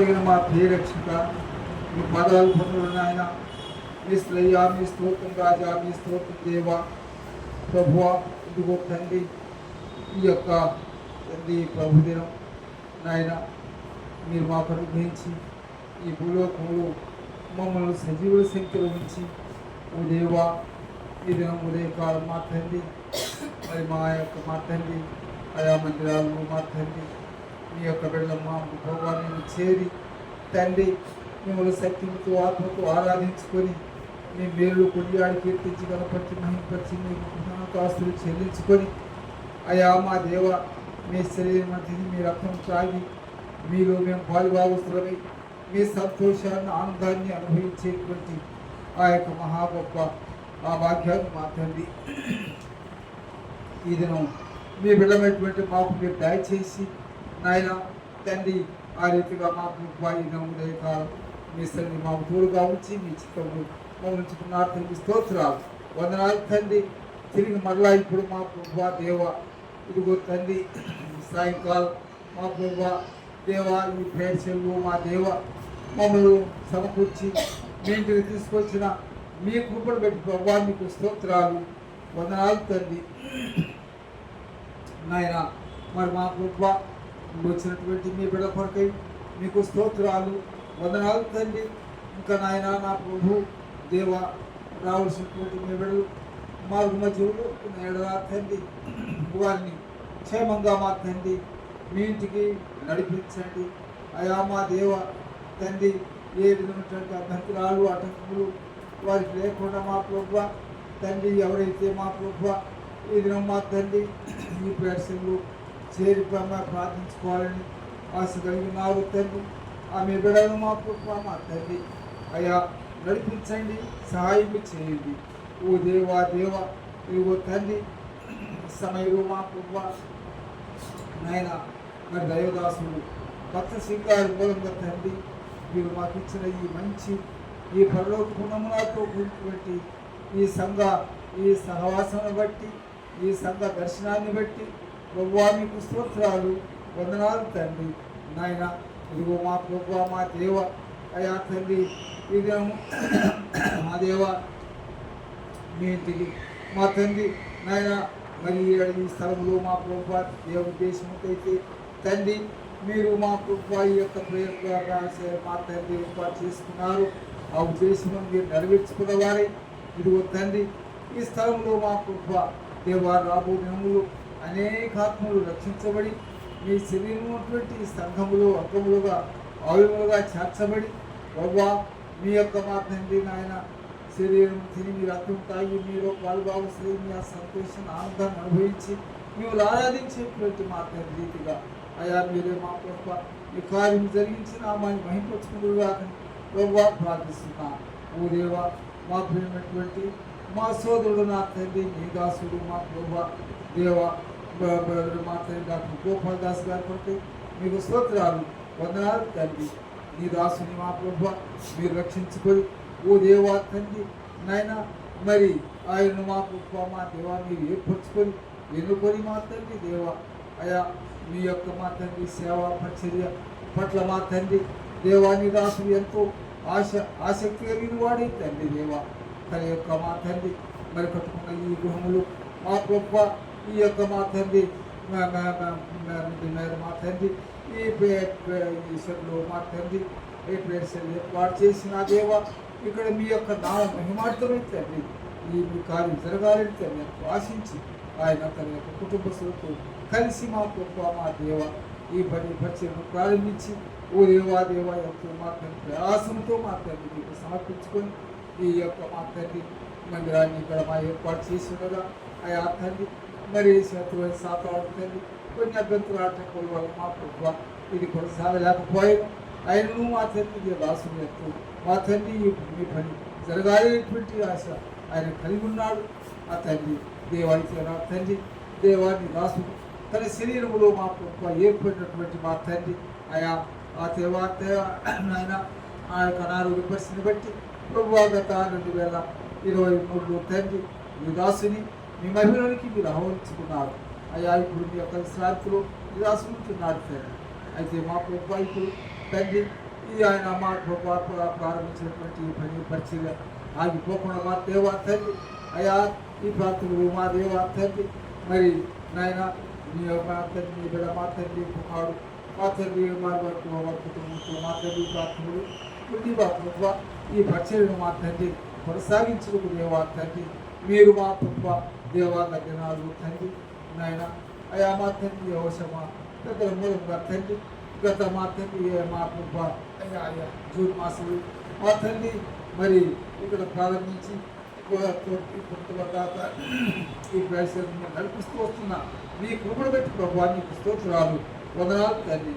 మా ప్రియ రక్షక మీ పదాలు పొందులు నాయన మీ శ్రేయా మీ స్తోత్రం రాజా మీ స్తోత్రం దేవా ప్రభువా ఇదిగో తండ్రి ఈ యొక్క తండ్రి ప్రభుదినం నాయన మీరు మాకు అనుగ్రహించి ఈ భూలోకంలో మమ్మల్ని సజీవుల సంఖ్యలో ఉంచి ఓ దేవా ఈ దినం ఉదయకాలం మా తండ్రి మరి మా యొక్క మా తండ్రి ఆయా మందిరాలను మా తండ్రి మీ యొక్క బిడ్డల మా భోగాన్ని చేరి తండ్రి మిమ్మల్ని శక్తితో ఆత్మతో ఆరాధించుకొని మీ మేలు కొడియాడి కీర్తించి గణపతి మహింపరిచి మీకు కాస్తులు చెల్లించుకొని అయా మా దేవ మీ శరీరం తిని మీ రక్తం త్రాగి మీలో మేము పాలుభాగస్తులమై మీ సంతోషాన్ని ఆనందాన్ని అనుభవించేటువంటి ఆ యొక్క మహా గొప్ప ఆ భాగ్యాన్ని మా తండ్రి ఈ దినం మీ బిడ్డమైనటువంటి మాకు మీరు దయచేసి నాయన తండ్రి ఆ రీతిగా మాకు ఉదయకాలం మీ సన్ని మాకు తోడుగా ఉంచి మీ చిత్తము ఉంచుకున్నారు తండ్రి స్తోత్రాలు వందనాలు తండ్రి తిరిగి మరలా ఇప్పుడు మా ప్రభా దేవ ఇదిగో తండ్రి సాయంకాలం మా ప్రభా దేవ ఈ ప్రేక్షలు మా దేవ మమ్మల్ని సమకూర్చి మీ ఇంటికి తీసుకొచ్చిన మీ కృపను పెట్టి ప్రభా మీకు స్తోత్రాలు వందనాలు తండ్రి నాయన మరి మా ప్రభా వచ్చినటువంటి మీ బిడ్డ కొరకై మీకు స్తోత్రాలు వందనాలు తండ్రి ఇంకా నాయన నా ప్రభు దేవ రావాల్సినటువంటి మీ బిడ్డలు మార్గ మధ్యలో ఎడలా తండ్రి వారిని క్షేమంగా మా తండ్రి మీ ఇంటికి నడిపించండి అయా మా దేవ తండ్రి ఏ విధమైనటువంటి అభ్యంతరాలు ఆటంకములు వారికి లేకుండా మా ప్రభు తండ్రి ఎవరైతే మా ప్రభు ఈ దినం మా తండ్రి ఈ ప్రేక్షకులు చేరి ప్రార్థించుకోవాలని ఆశ కలిగినారు తండ్రి ఆమె బిడ్డను మా ప్రభు మా తండ్రి అయా నడిపించండి సహాయం చేయండి ఓ దేవా దేవ ఇదిగో తండ్రి సమయంలో మా ప్రభు నాయన మరి దైవదాసుడు భక్త శ్రీకారు మూలంగా తండ్రి మీరు మాకు ఇచ్చిన ఈ మంచి ఈ పరలోక గుణములతో కూడినటువంటి ఈ సహవాసాన్ని బట్టి ఈ సంఘ దర్శనాన్ని బట్టి ప్రభువా మీకు స్తోత్రాలు వందనాలు తండ్రి నాయన ఇదిగో మా ప్రభువా మా దేవ అయా తండ్రి ఈ దినము మా దేవ మీ ఇంటికి మా తండ్రి నాయన మరి ఈ స్థలంలో మా ప్రభువా ఏ ఉద్దేశంకైతే తండ్రి మీరు మా ప్రభువా ఈ యొక్క ప్రేమ మా తండ్రి ఏర్పాటు చేసుకున్నారు ఆ ఉద్దేశం మీరు నెరవేర్చుకున్న వారే ఇదిగో తండ్రి ఈ స్థలంలో మా ప్రభువా దేవా రాబో దినములు అనేక ఆత్మలు రక్షించబడి మీ శరీరమైనటువంటి సంఘములు అంగములుగా ఆయుములుగా చేర్చబడి ప్రభువా మీ యొక్క మా తండ్రి నాయన శరీరం తిని మీరు రక్తం తాగి మీరు పాలుభాగస్తులై మీ ఆ సంతోషం ఆనందాన్ని అనుభవించి మీరు ఆరాధించేటువంటి మా తండ్రి రీతిగా అయా మీరే మా ప్రభువా ఈ కార్యం జరిగించి నామాన్ని మహింపరుచుకుంటుగా ప్రభువా ప్రార్థిస్తున్నాను ఓ దేవా మా ప్రియమైనటువంటి మా సోదరుడు నా తండ్రి నీ దాసుడు మా ప్రభువా దేవా మా తండ్రి డాక్టర్ గోపాల్ దాస్ గారి కొరకు మీకు స్తోత్రాలు వందనాలు తండ్రి నీ దాసుని మా ప్రభువా మీరు రక్షించుకొని ఓ దేవా తండ్రి నాయన మరి ఆయన మా ప్రభువా మా దేవా మీరు ఏర్పరచుకొని ఎన్నుకొని మా తండ్రి దేవా అయా మీ యొక్క మా తండ్రి సేవా పరిచర్య పట్ల మా తండ్రి దేవాని దాసుడు ఎంతో ఆసక్తి కలిగిన వాడి తండ్రి దేవా తన యొక్క మా తండ్రి మరి కట్టుకున్న ఈ గృహములు మా ప్రభువా ఈ యొక్క మా తండ్రి మా తండ్రి ఈ ఈశ్వరులు మా తండ్రి ఏ ప్రేక్షలు ఏర్పాటు చేసిన దేవా ఇక్కడ మీ యొక్క నామ మహిమార్థమై తండ్రి ఈ మీ కార్యం జరగాలని తండ్రి ఆశించి ఆయన తన యొక్క కుటుంబస్తులతో కలిసి మా ప్రభువా మా దేవ ఈ పరిచయను ప్రారంభించి ఓ దేవా దేవా యొక్క మా తండ్రి ప్రయాసంతో మా తండ్రి మీకు సమర్పించుకొని ఈ యొక్క మా తండ్రి మందిరాన్ని ఇక్కడ మా ఏర్పాటు చేసి ఉండగా ఆ తండ్రి మరి శత్రువు సాతాడుతుంది కొన్ని అభ్యంతరాటకుల వల్ల మా ప్రభువా ఇది కొనసాగలేకపోయాను ఆయనను మా తండ్రి దాసుని ఎత్తు మా తండ్రి మీ పని జరగాలనేటువంటి ఆశ ఆయన కలిగి ఉన్నాడు ఆ తండ్రి దేవానికి నా తండ్రి దేవాన్ని దాసుడు తన శరీరంలో మా ప్రభువా ఏర్పడినటువంటి మా తండ్రి ఆయా ఆ ఆయన ఆ యొక్క అనారోగ్య పరిస్థితిని బట్టి ప్రభువా గత 2023లో తండ్రి మీ దాసుని మీ మహిళలోనికి మీరు ఆహ్వానించుకున్నారు అయ్యా ఇప్పుడు మీ యొక్క విశ్రాంతిలో మీ దాసుకుంటున్నారు తండ్రి అయితే మా ప్రభువా ఇప్పుడు తండ్రి ఈ ఆయన మా ప్రభా ప్రారంభించినటువంటి ఈ పని పరిచర్య ఆగిపోకుండా మా దేవా తండ్రి అయా ఈ ప్రాంతంలో మా దేవా తండ్రి మరి నాయన మీ మా తండ్రి మీ బిడ్డ మా తండ్రి కుమారుడు మా తండ్రి మా కుటుంబంతో మా తండ్రి ప్రాంతంలో ప్రతి ప్రభా ఈ పరిచర్యను మా తండ్రి కొనసాగించుకు దేవా తండ్రి మీరు మా ప్రభా దేవా దగ్గర తండ్రి నాయన అయా మా తండ్రి అవసరమా పెద్దల మూలంగా తండ్రి గత మా తండ్రి మా ప్రభా అయ్యా అయ్యా జూన్ మాసం మా తండ్రి మరి ఇక్కడ ప్రారంభించి దాకా ఈ పరిస్థితిని నడిపిస్తూ వస్తున్నా మీ కృపణ పెట్టి ప్రభా నీకు స్తోత్రాలు వందనాలు తండ్రి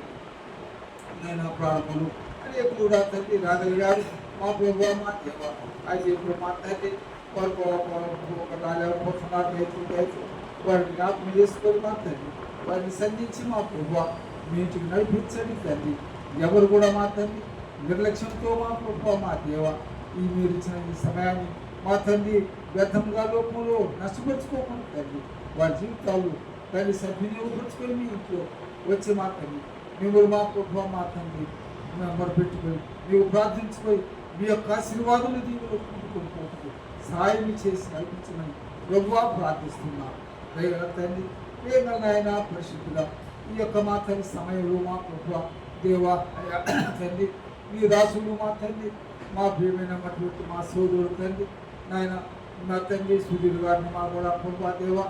నేను ప్రారంభములు అనేకులు కూడా తండ్రి రాగలిగారు మా ప్రభా మా దేవ అయితే ఇప్పుడు మా తండ్రి వారు ఒక రాలేకపోతున్నారు వారిని జ్ఞాపకం చేసుకొని మా తండ్రి వారిని సంధించి మా ప్రభా మీ ఇంటికి నడిపించండి తండ్రి ఎవరు కూడా మా తండ్రి నిర్లక్ష్యంతో మా ప్రభా మా దేవ ఈ మీరు ఇచ్చిన ఈ సమయాన్ని మా తండ్రి వ్యర్థంగా లోకంలో నష్టపరుచుకోకుండా తండ్రి వారి జీవితాలు తండ్రి సద్వినియోగపరుచుకొని మీ ఇంట్లో వచ్చి మా తండ్రి మిమ్మల్ని మా ప్రభా మా తండ్రి మొరపెట్టుకొని మీరు ప్రార్థించుకొని మీ యొక్క ఆశీర్వాదాలు దీవులు కుంటుకొని పోతూ సహాయం చేసి నడిపించమని ప్రభువా ప్రార్థిస్తున్నా తండ్రి ప్రేమ నాయన పరిశుద్ధుగా ఈ యొక్క మా తండ్రి సమయంలో మా ప్రభువా దేవా తండ్రి మీ దాసులు మా తండ్రి మా ప్రియమైనటువంటి మా సోదరుడు తండ్రి నాయన మా తండ్రి సుధీర్ గారిని మా కూడా ప్రభా దేవా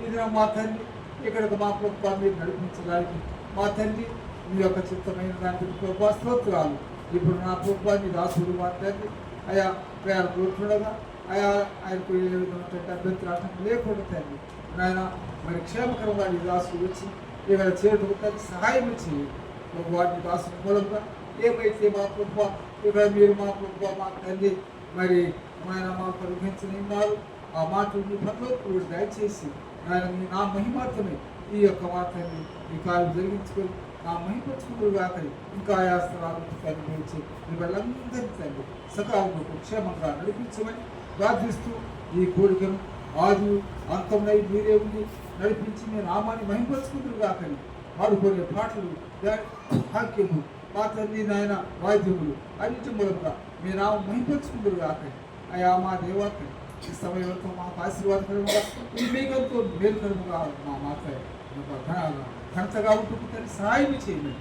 ఇది మా తండ్రి ఇక్కడికి మా ప్రభా మీరు నడిపించడానికి మా తండ్రి మీ యొక్క చిత్తమైన దానికి ప్రభా స్తోత్రాలు ఇప్పుడు నా ప్రభా మీ దాసుడు మా తండ్రి అయా ప్రయాణ కోరుతుండగా అయా ఆయనకు ఏ విధమైనటువంటి అభ్యంతరాటం లేకుండా తండ్రి నాయన మరి క్షేమకరంగా నీ దాసుడు వచ్చి ఇక్కడ చేరుకు తండ్రి సహాయం చేయి ప్రభా నీ దాసుడు మూలంగా ఏమైతే మా ప్రభా ఇక్కడ మీరు మా ప్రభా మా తండ్రి మరి ఆయన మాకు అనుగ్రహించనున్నారు ఆ మాటలు మీ పట్ల దయచేసి ఆయన నా మహిమార్థమే ఈ యొక్క మాటని ఈ కాలం జరిగించుకొని నా మహిమపరుచుకుంటూ కాకని ఇంకా ఆయాస్తరాలు కనిపించి మీ వాళ్ళందరినీ తండ్రి సకాలంలో క్షేమంగా నడిపించమని ప్రార్థిస్తూ ఈ కోరికను ఆది అంతమై మీరే ఉండి నడిపించి మీ నామాన్ని మహిమపరుచుకుంటూ కాకని పాడుకునే పాటలు వాక్యము మా తండ్రి నాయన వాద్యములు అన్నిటి మూలంగా మీ నామం మహిమపరుచుకుంటూ కాకని అయా మా దేవత ఈ సమయంలో మాకు ఆశీర్వాదకరంగా ఈ మేఘంతో మేలుకరముగా మా మాత ఘనతగా ఉంటుంది సహాయం చేయండి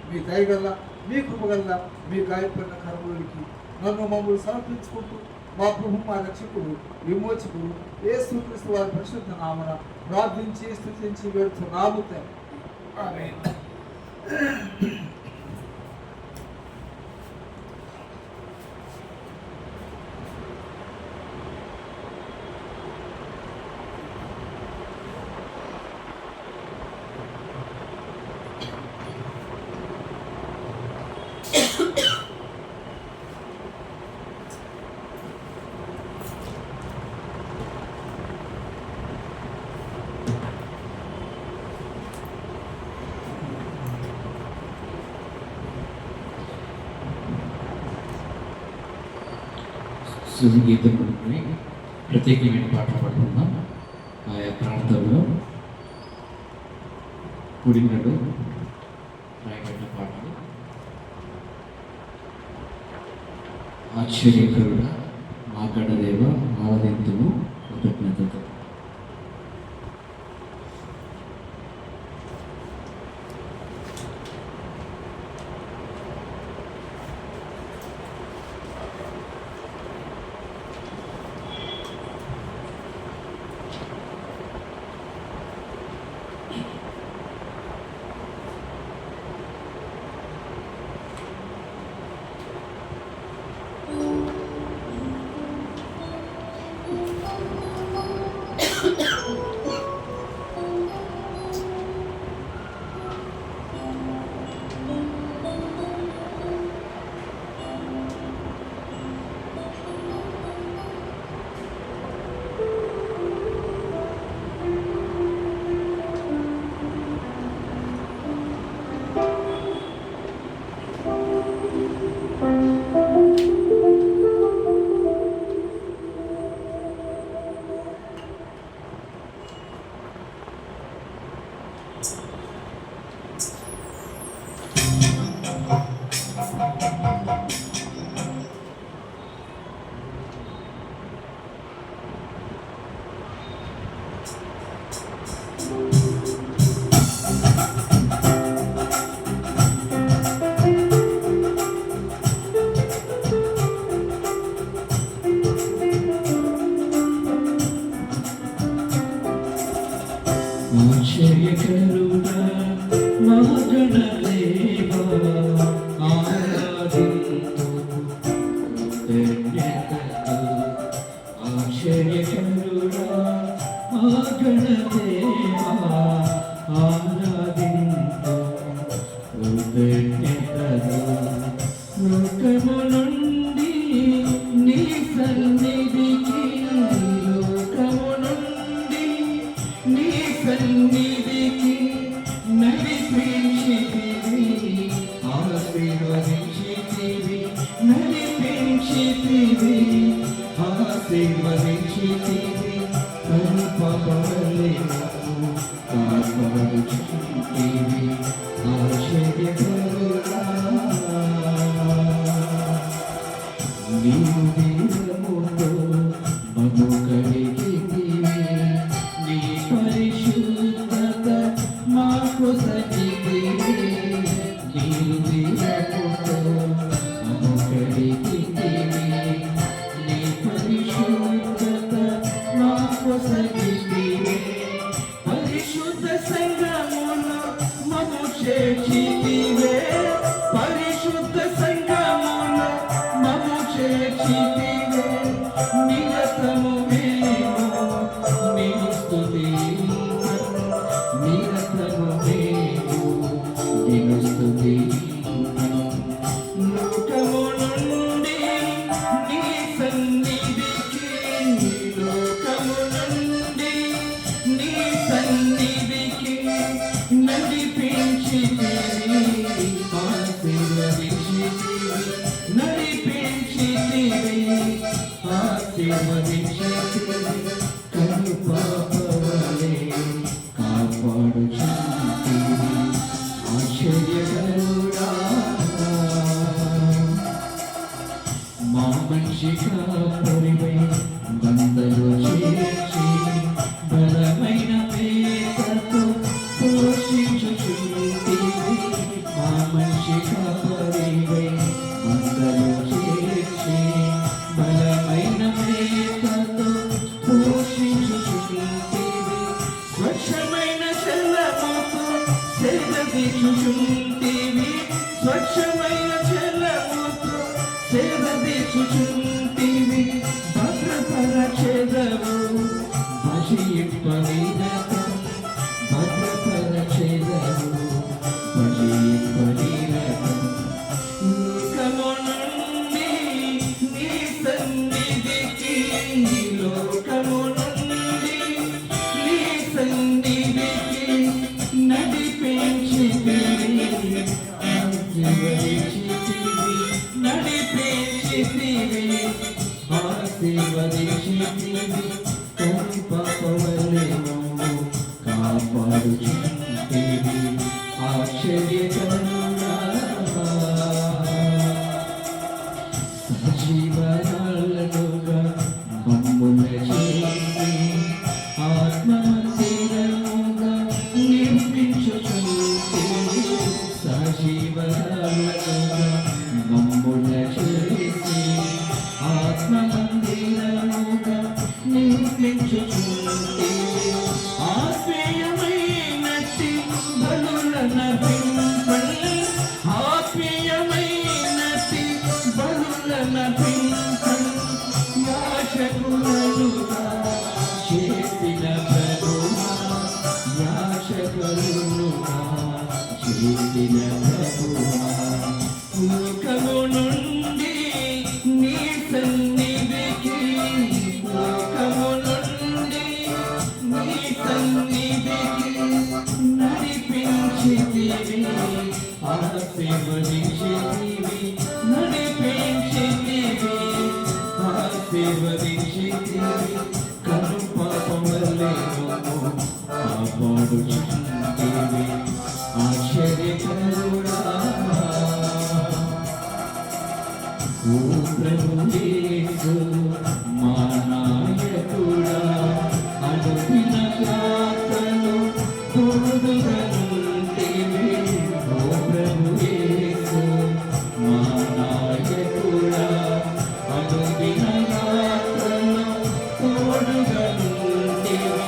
మీ దయగల్ల మీ కృపగల్ల మీ గాయపడిన కర్మలకి నన్ను మమ్మల్ని సమర్పించుకుంటూ మా ప్రభు మా రక్షకుడు విమోచకుడు యేసుక్రీస్తు వారి పరిశుద్ధ నామన ప్రార్థించి స్తుతించి వేడుతున్నాము ఆమేన్. స్తుతి గీతం పడుకుని ప్రత్యేకమైన పాట పాడుకుందాం. ఆయా ప్రాంతంలో కుడినడు రాయబడిన పాటలు ఆశ్చర్యకరుడ మా కడదేవ ఆవదింతుము కృతజ్ఞతతో. ఆశ్చర్యకరుడా మా గణదేవా ఆరాధింతు కృతజ్ఞతతో. ఆశ్చర్యకరుడా మా గణదేవా ఆరాధింతు కృతజ్ఞతతో. లోకము నుండి నీ సన్నిధికి, లోకము నుండి నీ సన్నిధికి నడిపించితివి, ఆశీర్వదించితివి, నడిపించితివి, ఆశీర్వదించితివి, కృపవలెను కాపాడుచుంటివి. ఆశ్చర్యకరుడా నీవు దీనముతో మమ్ము కడిగితివి, నీ పరిశుద్ధత మాకు సగితివి. నీవు దీనముతో మమ్ము కడిగితివి, నీ పరిశుద్ధత మాకు సగితివి. పరిశుద్ధ సంఘములో మమ్ము చేర్చితివే, పరిశుద్ధ సంఘములో మమ్ము చేర్చితివే. నిరతము మేము నిన్ను స్తుతింతుము, నిరతము మేము నిన్ను స్తుతింతుము. లోకము నుండి నీ సన్నిధికి, లోకము నుండి నీ సన్నిధికి నడిపించితివి, ఆశీర్వదించితివి, నడిపించితివి, ఆశీర్వదించితివి, కృపవలె కాపాడుచుంటివి. ఆశ్చర్యకరుడా మా మనిషిగా పరివై బందలో చేర్చి, బలమైన పేదతో పోషించుచుంటివి. మా మనిషిగా పరివై బందలో చేర్చి, బలమైన పేదతో పోషించుచుంటివి. స్వచ్ఛమైన జలముతో సేదదీచుచుంటివి, స్వచ్ఛమైన జలముతో సేదదీచుచుంటివి. భద్రపరచెదవు భజింపనిరతం, భద్రపరచెదవు భజింపనిరతం. లోకము నుండి నీ సన్నిధికి, లోకము నుండి నీ సన్నిధికి నడిపించితివి, ఆశీర్వదించితివి, నడిపించితివి, ఆశీర్వదించితివి, కృపవలెను కాపాడుచుంటివి. ఆశ్చర్యకరుడా సజీవరాలనుగా మమ్ముల చేసి, ఆత్మమందిరముగా నిర్మించుచుంటివి. సజీవరాలనుగా మమ్ముల చేసి, ఆత్మమందిరముగా నిర్మించుచుంటివి. ఆత్మీయమైనట్టి బలులనర్పింపండి, ఆత్మీయమైనట్టి బలులనర్పింపండి. యాచకులనుగా చేసిన ప్రభువా, యాచకులనుగా చేసిన ప్రభువా. లోకము నుండి నీ సన్నిధికి, లోకము నుండి నీ సన్నిధికి నడిపించితివి, ఆశీర్వదించితివి, నడిపించితివి, ఆశీర్వదించితివి, కృపవలెను కాపాడుచుంటివి. ఆశ్చర్యకరుడా ఓ ప్రభు యేసు మా నాయకుడా అనుదిన యాత్రలో తోడుగా ఉంటివి. ఓ ప్రభు యేసు మా నాయకుడా అనుదిన యాత్రలో తోడుగా ఉంటివి.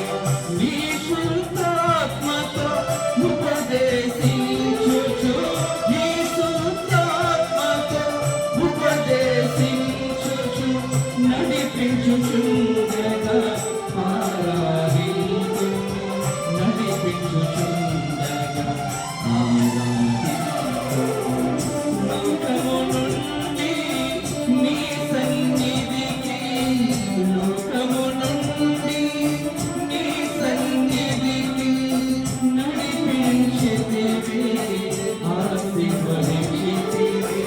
నీ శుద్ధాత్మతో ఉపదేశించుచు, నీ శుద్ధాత్మతో ఉపదేశించుచు నడిపించుచుండగా ఆరాధించు, నడిపించుచుండగా ఆరాధించు. లోకము నుండి నీ సన్నిధికి, లోకము నుండి నీ సన్నిధికి నడిపించితివి, ఆశీర్వదించితివి,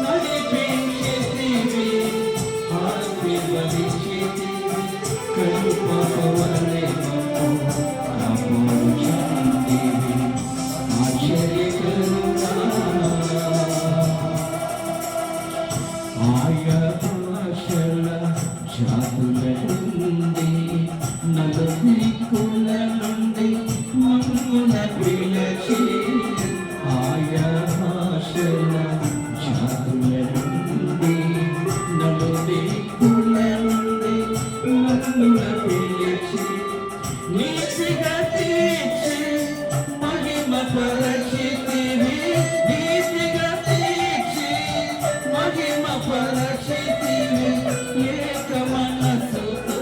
నడిపించితివి, ఆశీర్వదించితివి. కృపవలె మమ్ము కాపాడుచుంటివి, ఆశ్చర్యకరుడా. ఆయా భాషల జాతుల నుండి నలుదిక్కుల నుండి మమ్మున పిలిచి, ఆయా భాషల జాతుల నుండి నలుదిక్కుల నుండి మమ్మున పిలిచి, నీతిగా తీర్చి మహిమ పరచితివి, నీతిగా తీర్చి మహిమ పరచితివి. ఏక మనసుతో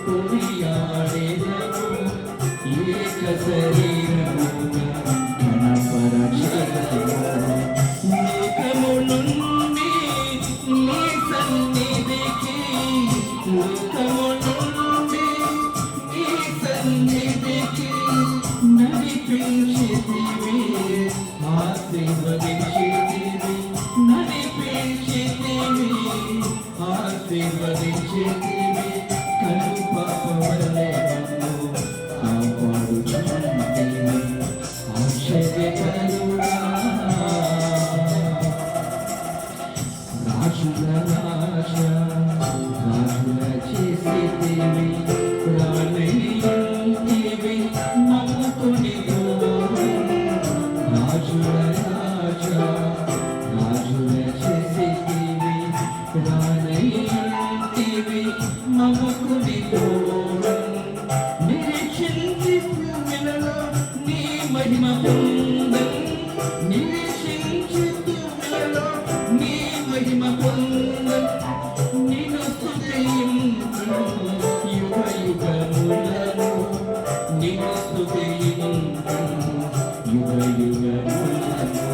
కొనియాడెదము, ఏక శరీరముగా ఘనపరచెదము. లోకము నుండి నీ సన్నిధికి, లోకము నుండి నీ సన్నిధికి నడిపించితివి, ఆశీర్వదించితివి, నడిపించితివి, ఆశీర్వదించితివి. కనుపాపవలె మమ్ము కాపాడుచుంటివి, ఆశ్చర్యకరుడా. రాజుల రాజా రాజుల చేసితివి, రాణియుంటివి నమ్ముకొని రాజుల రాజా రాజుల చేసితివి, రాణియుంటివి నమ్ముకొని నిరీక్షించి భూమిలలో నీ మహిమ పొందం, నిరీక్షించి భూమిలలో నీ మహిమ పొందం. నిన్ను స్తుతింతును యుగ యుగములను, నిన్ను స్తుతింతును యుగ యుగములను.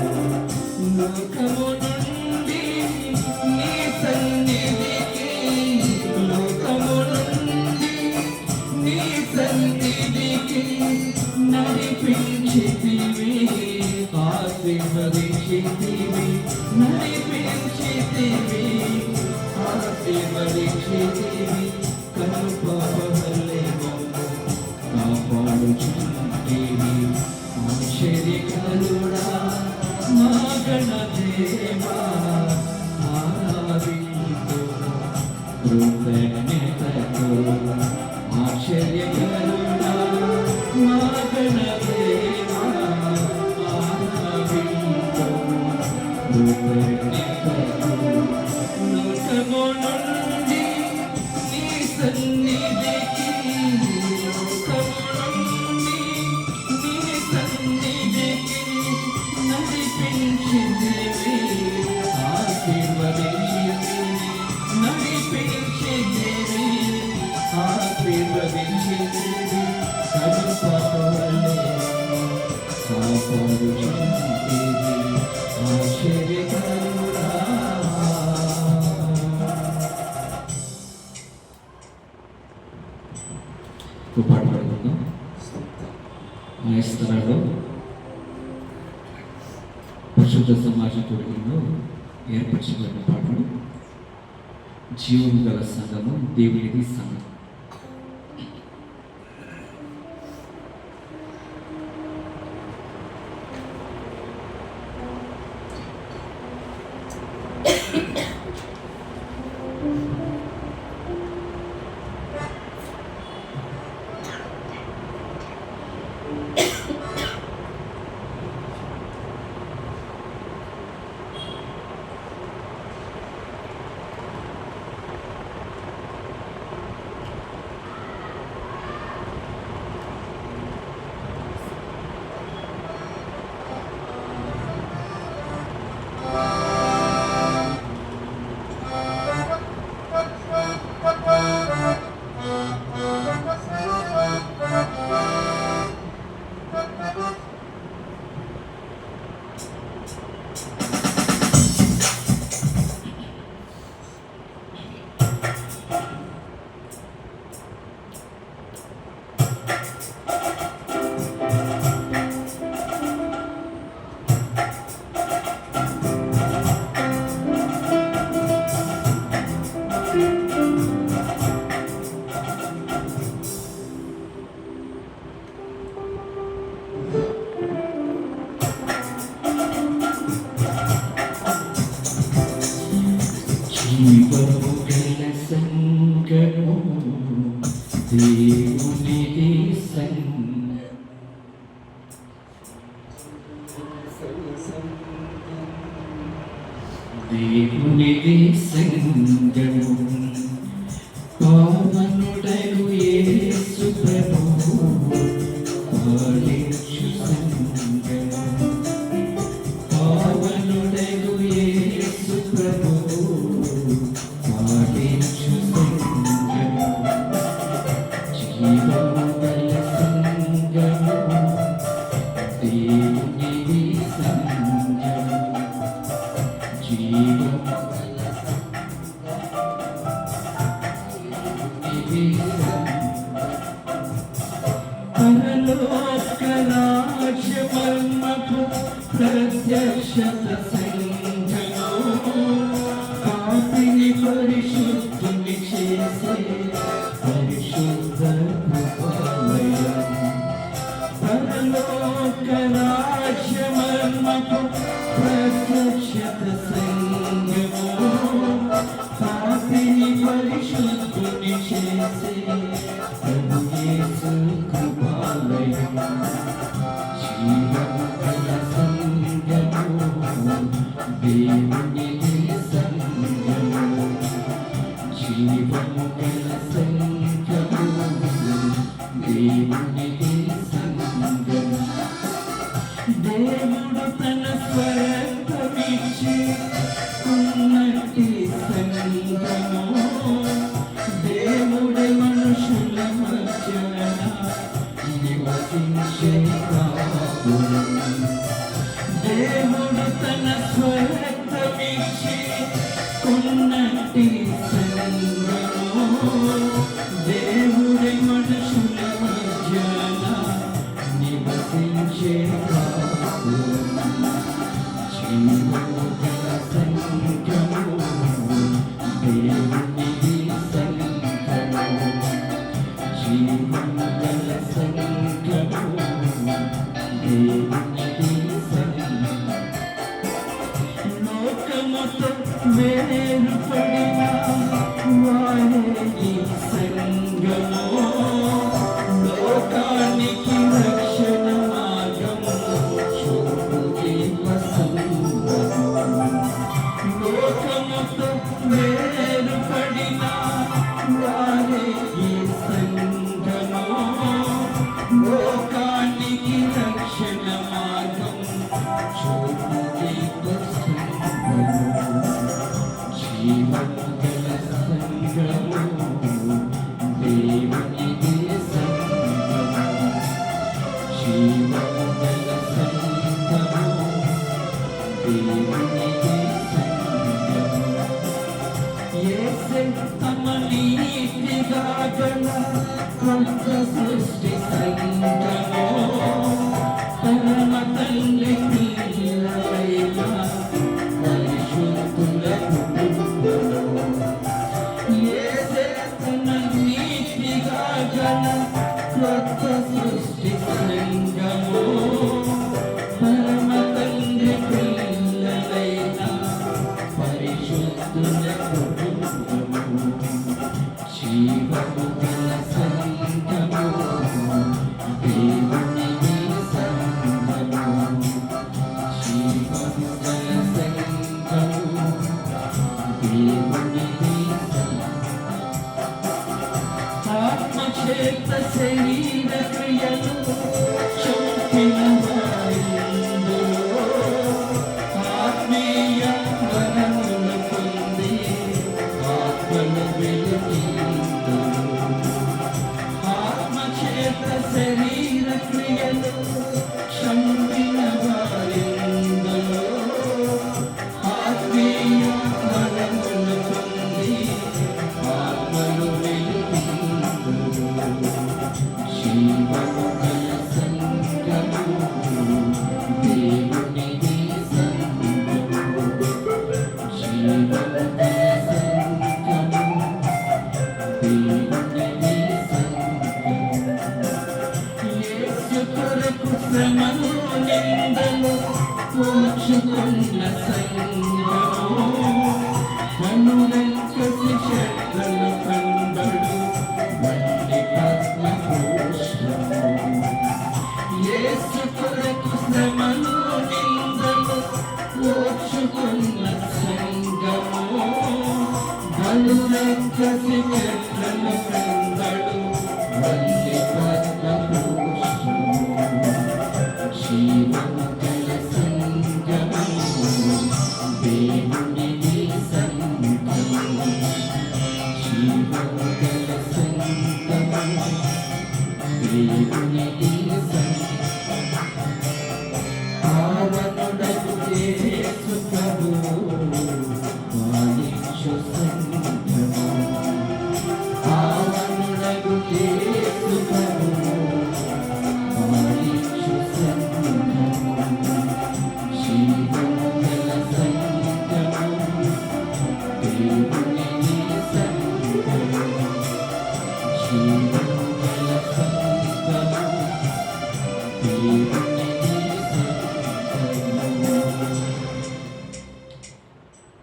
లోకము నుండి నీ సన్నిధికి, లోకము నుండి నీ సన్నిధికి నడిపించితివి, ఆశీర్వదించితివి, నడిపించితివి, ఆశీర్వదించితివి. కనుపాపవలె మమ్ము కాపాడుచుంటివి, ఆశ్చర్యకరుడా. మా గణదేవా ఆరాధింతుము కృతజ్ఞతతో, ఆశ్చర్యకరుడా. మా గణదేవా ఆరాధింతుము కృతజ్ఞతతో. లోకము నుండి నీ సన్నిధికి, లోకము నుండి నీ సన్నిధికి నడిపించితివి, ఆశీర్వదించితివి, నడిపించితివి, ఆశీర్వదించితివి. కనుపాపవలె కాపాడుచుంటివి, ఆశ్చర్యకరుడా. పాట పాడుకుందాం. ఆ స్థలంలో పరిశుద్ధ సమాజ కూడికలో ఏర్పరచబడిన పాటలు జీవం గల సంఘము, దేవునిది సంఘం. జీవము గల సంగము దేవునిది దేవునిది సంగము పావనుడగు యేసు ప్రభువు పాలించు సంగము పావనుడగు యేసు ప్రభువు పాలించు సంగము జీవము గల సంగము దేవునిది సంగము జీవము పరలోకరాజ్యమర్మకు ప్రత్యక్షత సంఘము పాపిని పరిశుద్ధుని చేసే పరిశుద్ధ కృపాలయం పరలోకరాజ్యమర్మకు ప్రత్యక్షత సంఘము పాపిని పరిశుద్ధుని చేసే ప్రభు యేసు కృపాలయం జీవము గల సంగము దేవునిది సంగము జీవము గల సంగము దేవునిది సంగము దేవుడు తన స్వరమిచ్చి ఉన్నట్టి సంగము దేవుడి మనుషుల మధ్యన నివసించే కాపురం దేవుడు తన స్వరమిచ్చి ఉన్నట్టి సంగము దేవుడి మనుషుల మధ్యన నివసించే కాపురం జీవము గల సంగము దేవునిది సంగము జీవము గల సంగము దేవునిది సంగము లోకముతో వేరుపడిన వారే ఈ సంగము లోకానికి రక్షణ మార్గము చూపు దీప సంగము లోకముతో వేరుపడిన వారే ఈ సంగము లోకానికి రక్షణ మార్గం చూపు దీప సంగము జీవము గల సంగము దేవునిది సంగము జీవము గల సంగము దేవునిది సంగము యేసే తమ నీతిగా గల కొత్త సృష్టి సంగము పరమ తండ్రి పిల్లలైన పరిశుద్ధుల కుటుంబము యేసే తమ నీతిగా గల కొత్త సృష్టి సంగము పరమ తండ్రి పిల్లలైన పరిశుద్ధుల కుటుంబము జీవము గల సంగము దేవునిది సంగము జీవము గల సంగము దేవునిది ఆత్మచేత శరీర క్రియలు చొప్పిన వారిందులో ఆత్మీయ వరములు పొంది ఆత్మను వెలుగిందులో ఆత్మచేత శరీర క్రియలు చంపిన వారిందులో ఆత్మీయ వరములు పొంది ఆత్మను వెలుగిందులో జీవము గల సంగము దేవునిది సంగము జీవము గల సంగము దేవునిది సంగము యేసు కొరకు శ్రమను నిందలు ఓర్చుకున్న సంగము కనులను అలురెక్కసి చెట్లను కందడు వల్లి పద్మభూషణము జీవము గల సంగమము దేవుని సంగమము జీవము గల సంగమము దేవుని పావనుడగు యేసు ప్రభువు పాలించు సంఘము పావనుడగు యేసు ప్రభువు పాలించు సంఘము జీవము గల సంఘము దేవుని సంఘము జీవము గల సంఘము దేవుని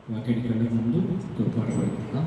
వాక్యానికి వెళ్ళే ముందు ఒక పాట పాడుకుందాం.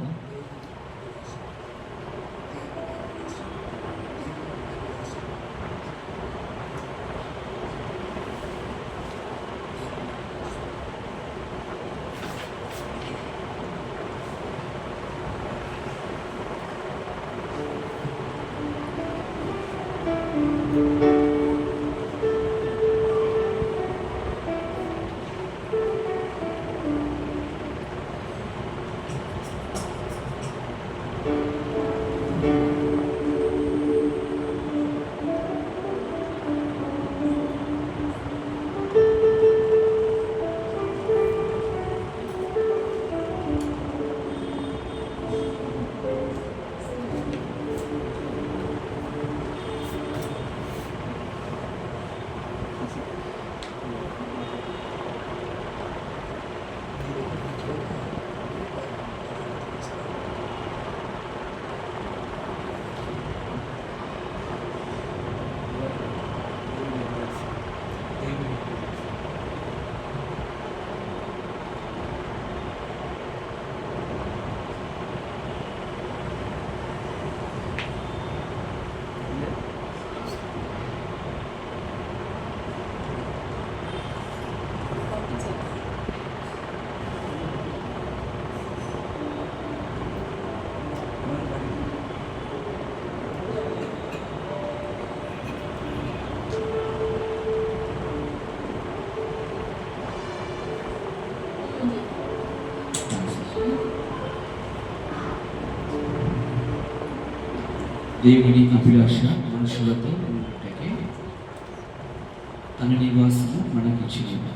దేవుని అభిలాష మనుషులతో ఉంటే తన నివాసము మనకిచ్చినది.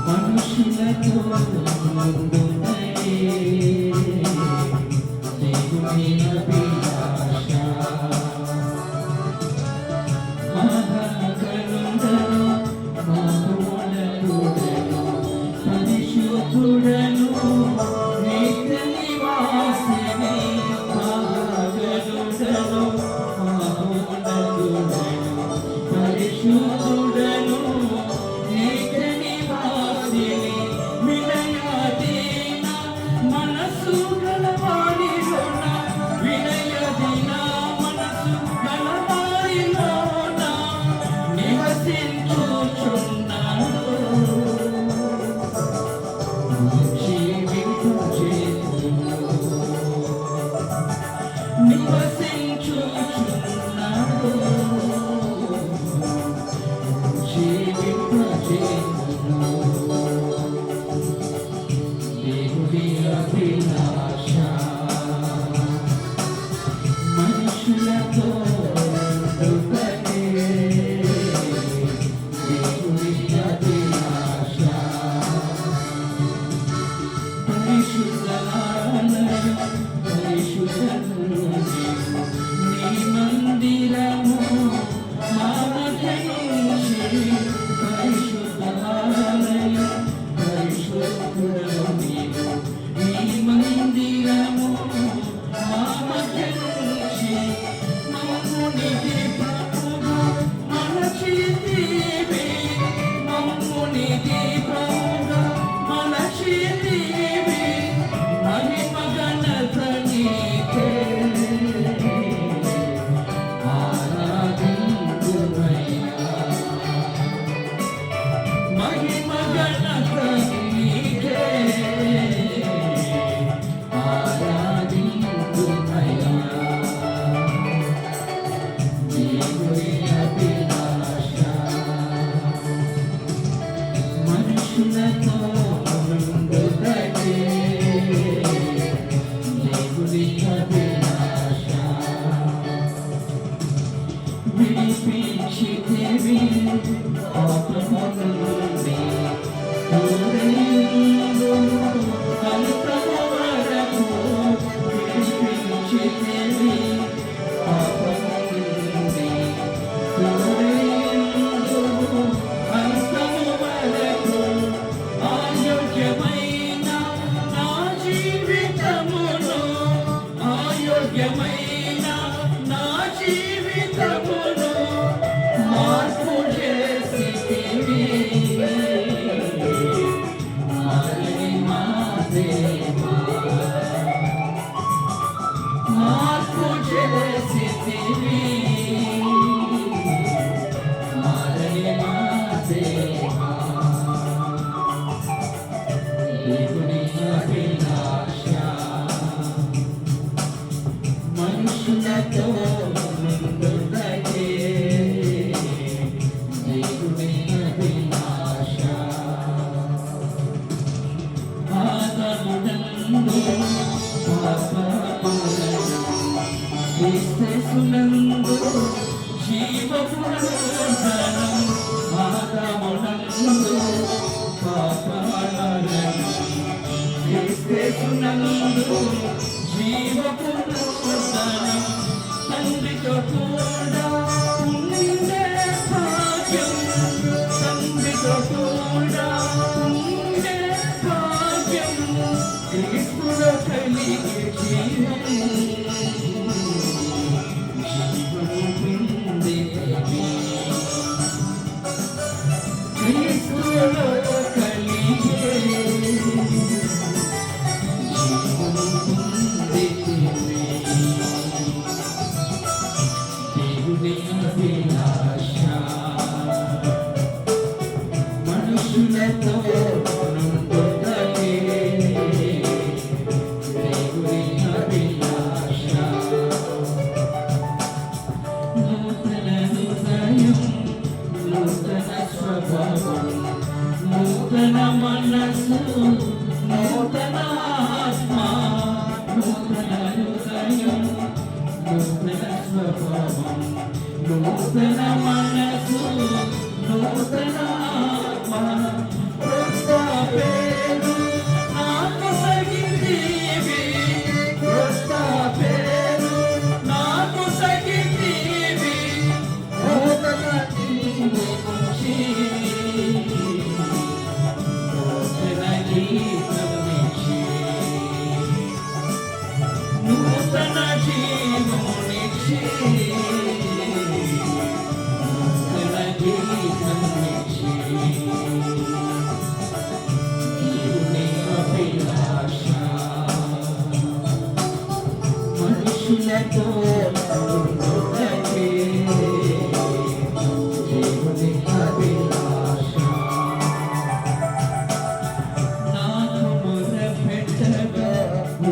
మనుషులతో You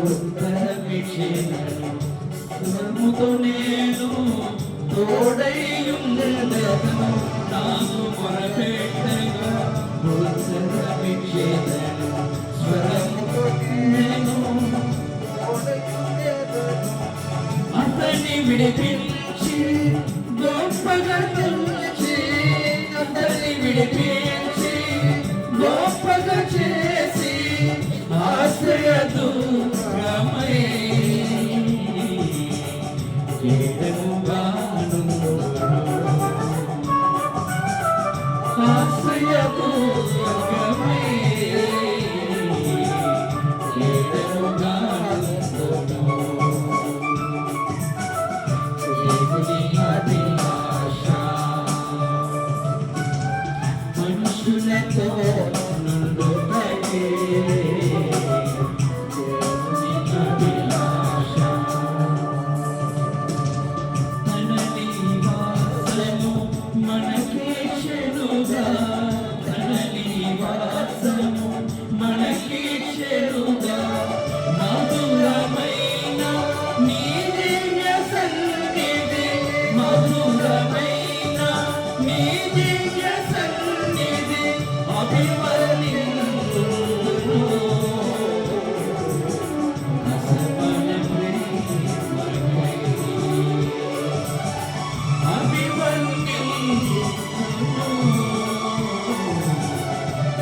ఉత్తరమిచ్చేదను స్వరముతో నేను తోడైయుండెదను నాకు మొరపెట్టగా ఉత్తరమిచ్చేదను స్వరముతో నేను అతన్ని విడిపించి గొప్పగా చేసి అతన్ని విడిపించి గొప్పగా చేసి ఆశ్రయదుర్గమై కేడముగాను ఆశ్రయదుర్గమై కేడముగాను మనుషులతో నుండుటకే దేవుని అభిలాష తన నివాసము మనకే చెరుగా తన నివాసము మనకే చెరుగా మధురమైన నీ దివ్య సన్నిధి మధురమైన నీ దివ్య సన్నిధి అభివర్ణింతును అసమన ప్రేమకై అభివర్ణింతును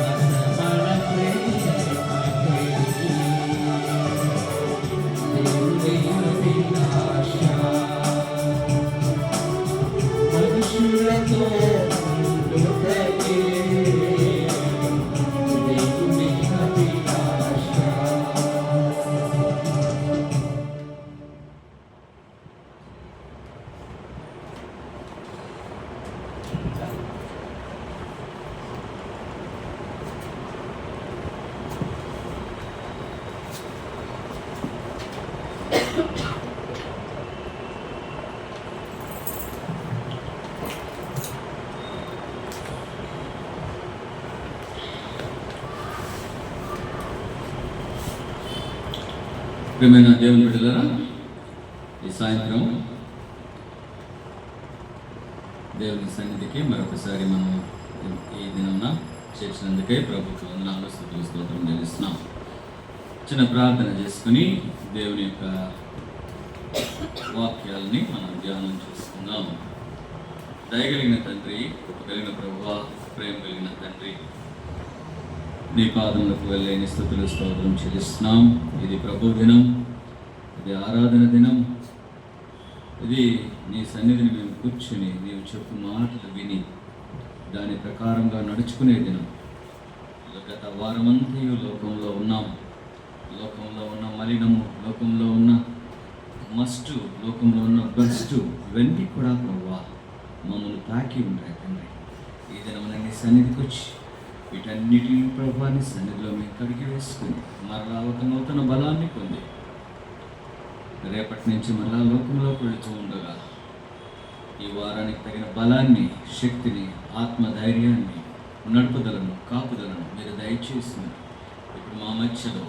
అసమన ప్రేమకై దేవుని అభిలాష మనుషులతో నుండుటకే దేవుని అభిలాష. ప్రియమైన దేవుని బిడ్డలారా, ఈ సాయంత్రం దేవుని సన్నిధికి మరొకసారి మనం ఈ దినం చేర్చినందుకే ప్రభుత్వ వందనాలు స్తుతులు స్తోత్రం చెల్లిస్తున్నాం. చిన్న ప్రార్థన చేసుకుని దేవుని యొక్క వాక్యాలని మనం ధ్యానం చేసుకుందాం. దయగలిగిన తండ్రి, కృప కలిగిన ప్రభువా, ప్రేమ కలిగిన తండ్రి, నీ పాదములకు వెళ్ళని స్తుతులు స్తోత్రం చెల్లిస్తున్నాం. ఇది ప్రభు దినం, ఇది ఆరాధన దినం, ఇది నీ సన్నిధిని మేము కూర్చుని నీవు చెప్పు మాటలు విని దాని ప్రకారంగా నడుచుకునే దినం. గత వారమంతయు లోకంలో ఉన్నాం. లోకంలో ఉన్న మలినము, లోకంలో ఉన్న మస్టు, లోకంలో ఉన్న బస్టు ఇవన్నీ కూడా ప్రభువా మమ్మల్ని తాకి ఉంటాయి తండ్రి. ఈ దినమున నీ సన్నిధికి వచ్చి వీటన్నిటిని ప్రభువాన్ని సన్నిధిలో మేము కడిగి వేసుకుని మరలా ఒక నూతన బలాన్ని పొంది రేపటి నుంచి మరలా లోకంలోకి వెళుతూ ఉండగా ఈ వారానికి తగిన బలాన్ని, శక్తిని, ఆత్మధైర్యాన్ని, నడుపుదలను, కాపుదలను మీరు దయచేసింది. ఇప్పుడు మా మధ్యలో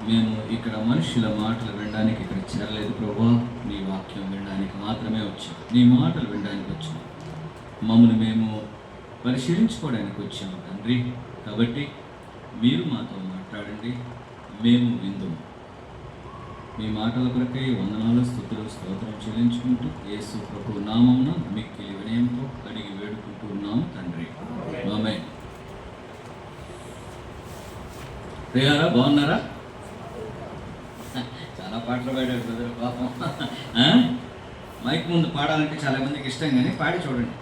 మేము ఇక్కడ మనుషుల మాటలు వినడానికి ఇక్కడ చేరలేదు ప్రభువా, నీ వాక్యం వినడానికి మాత్రమే వచ్చాం. నీ మాటలు వినడానికి వచ్చాం. మమ్మల్ని మేము పరిశీలించుకోవడానికి వచ్చాము తండ్రి. కాబట్టి మీరు మాతో మాట్లాడండి, మేము విందుము. మీ మాటల కొరకై వందనాలు స్తుతులు స్తోత్రం చెల్లించుకుంటూ యేసు ప్రభు నామమున మిక్కిలి వినయంతో అడిగి వేడుకుంటూ ఉన్నాము తండ్రి. ఆమేన్. ప్రియారా, బాగున్నారా? చాలా పాటలు పాడాడు బ్రదర్ పాపం. మైక్ ముందు పాడాలంటే చాలా మందికి ఇష్టం, కానీ పాడి చూడండి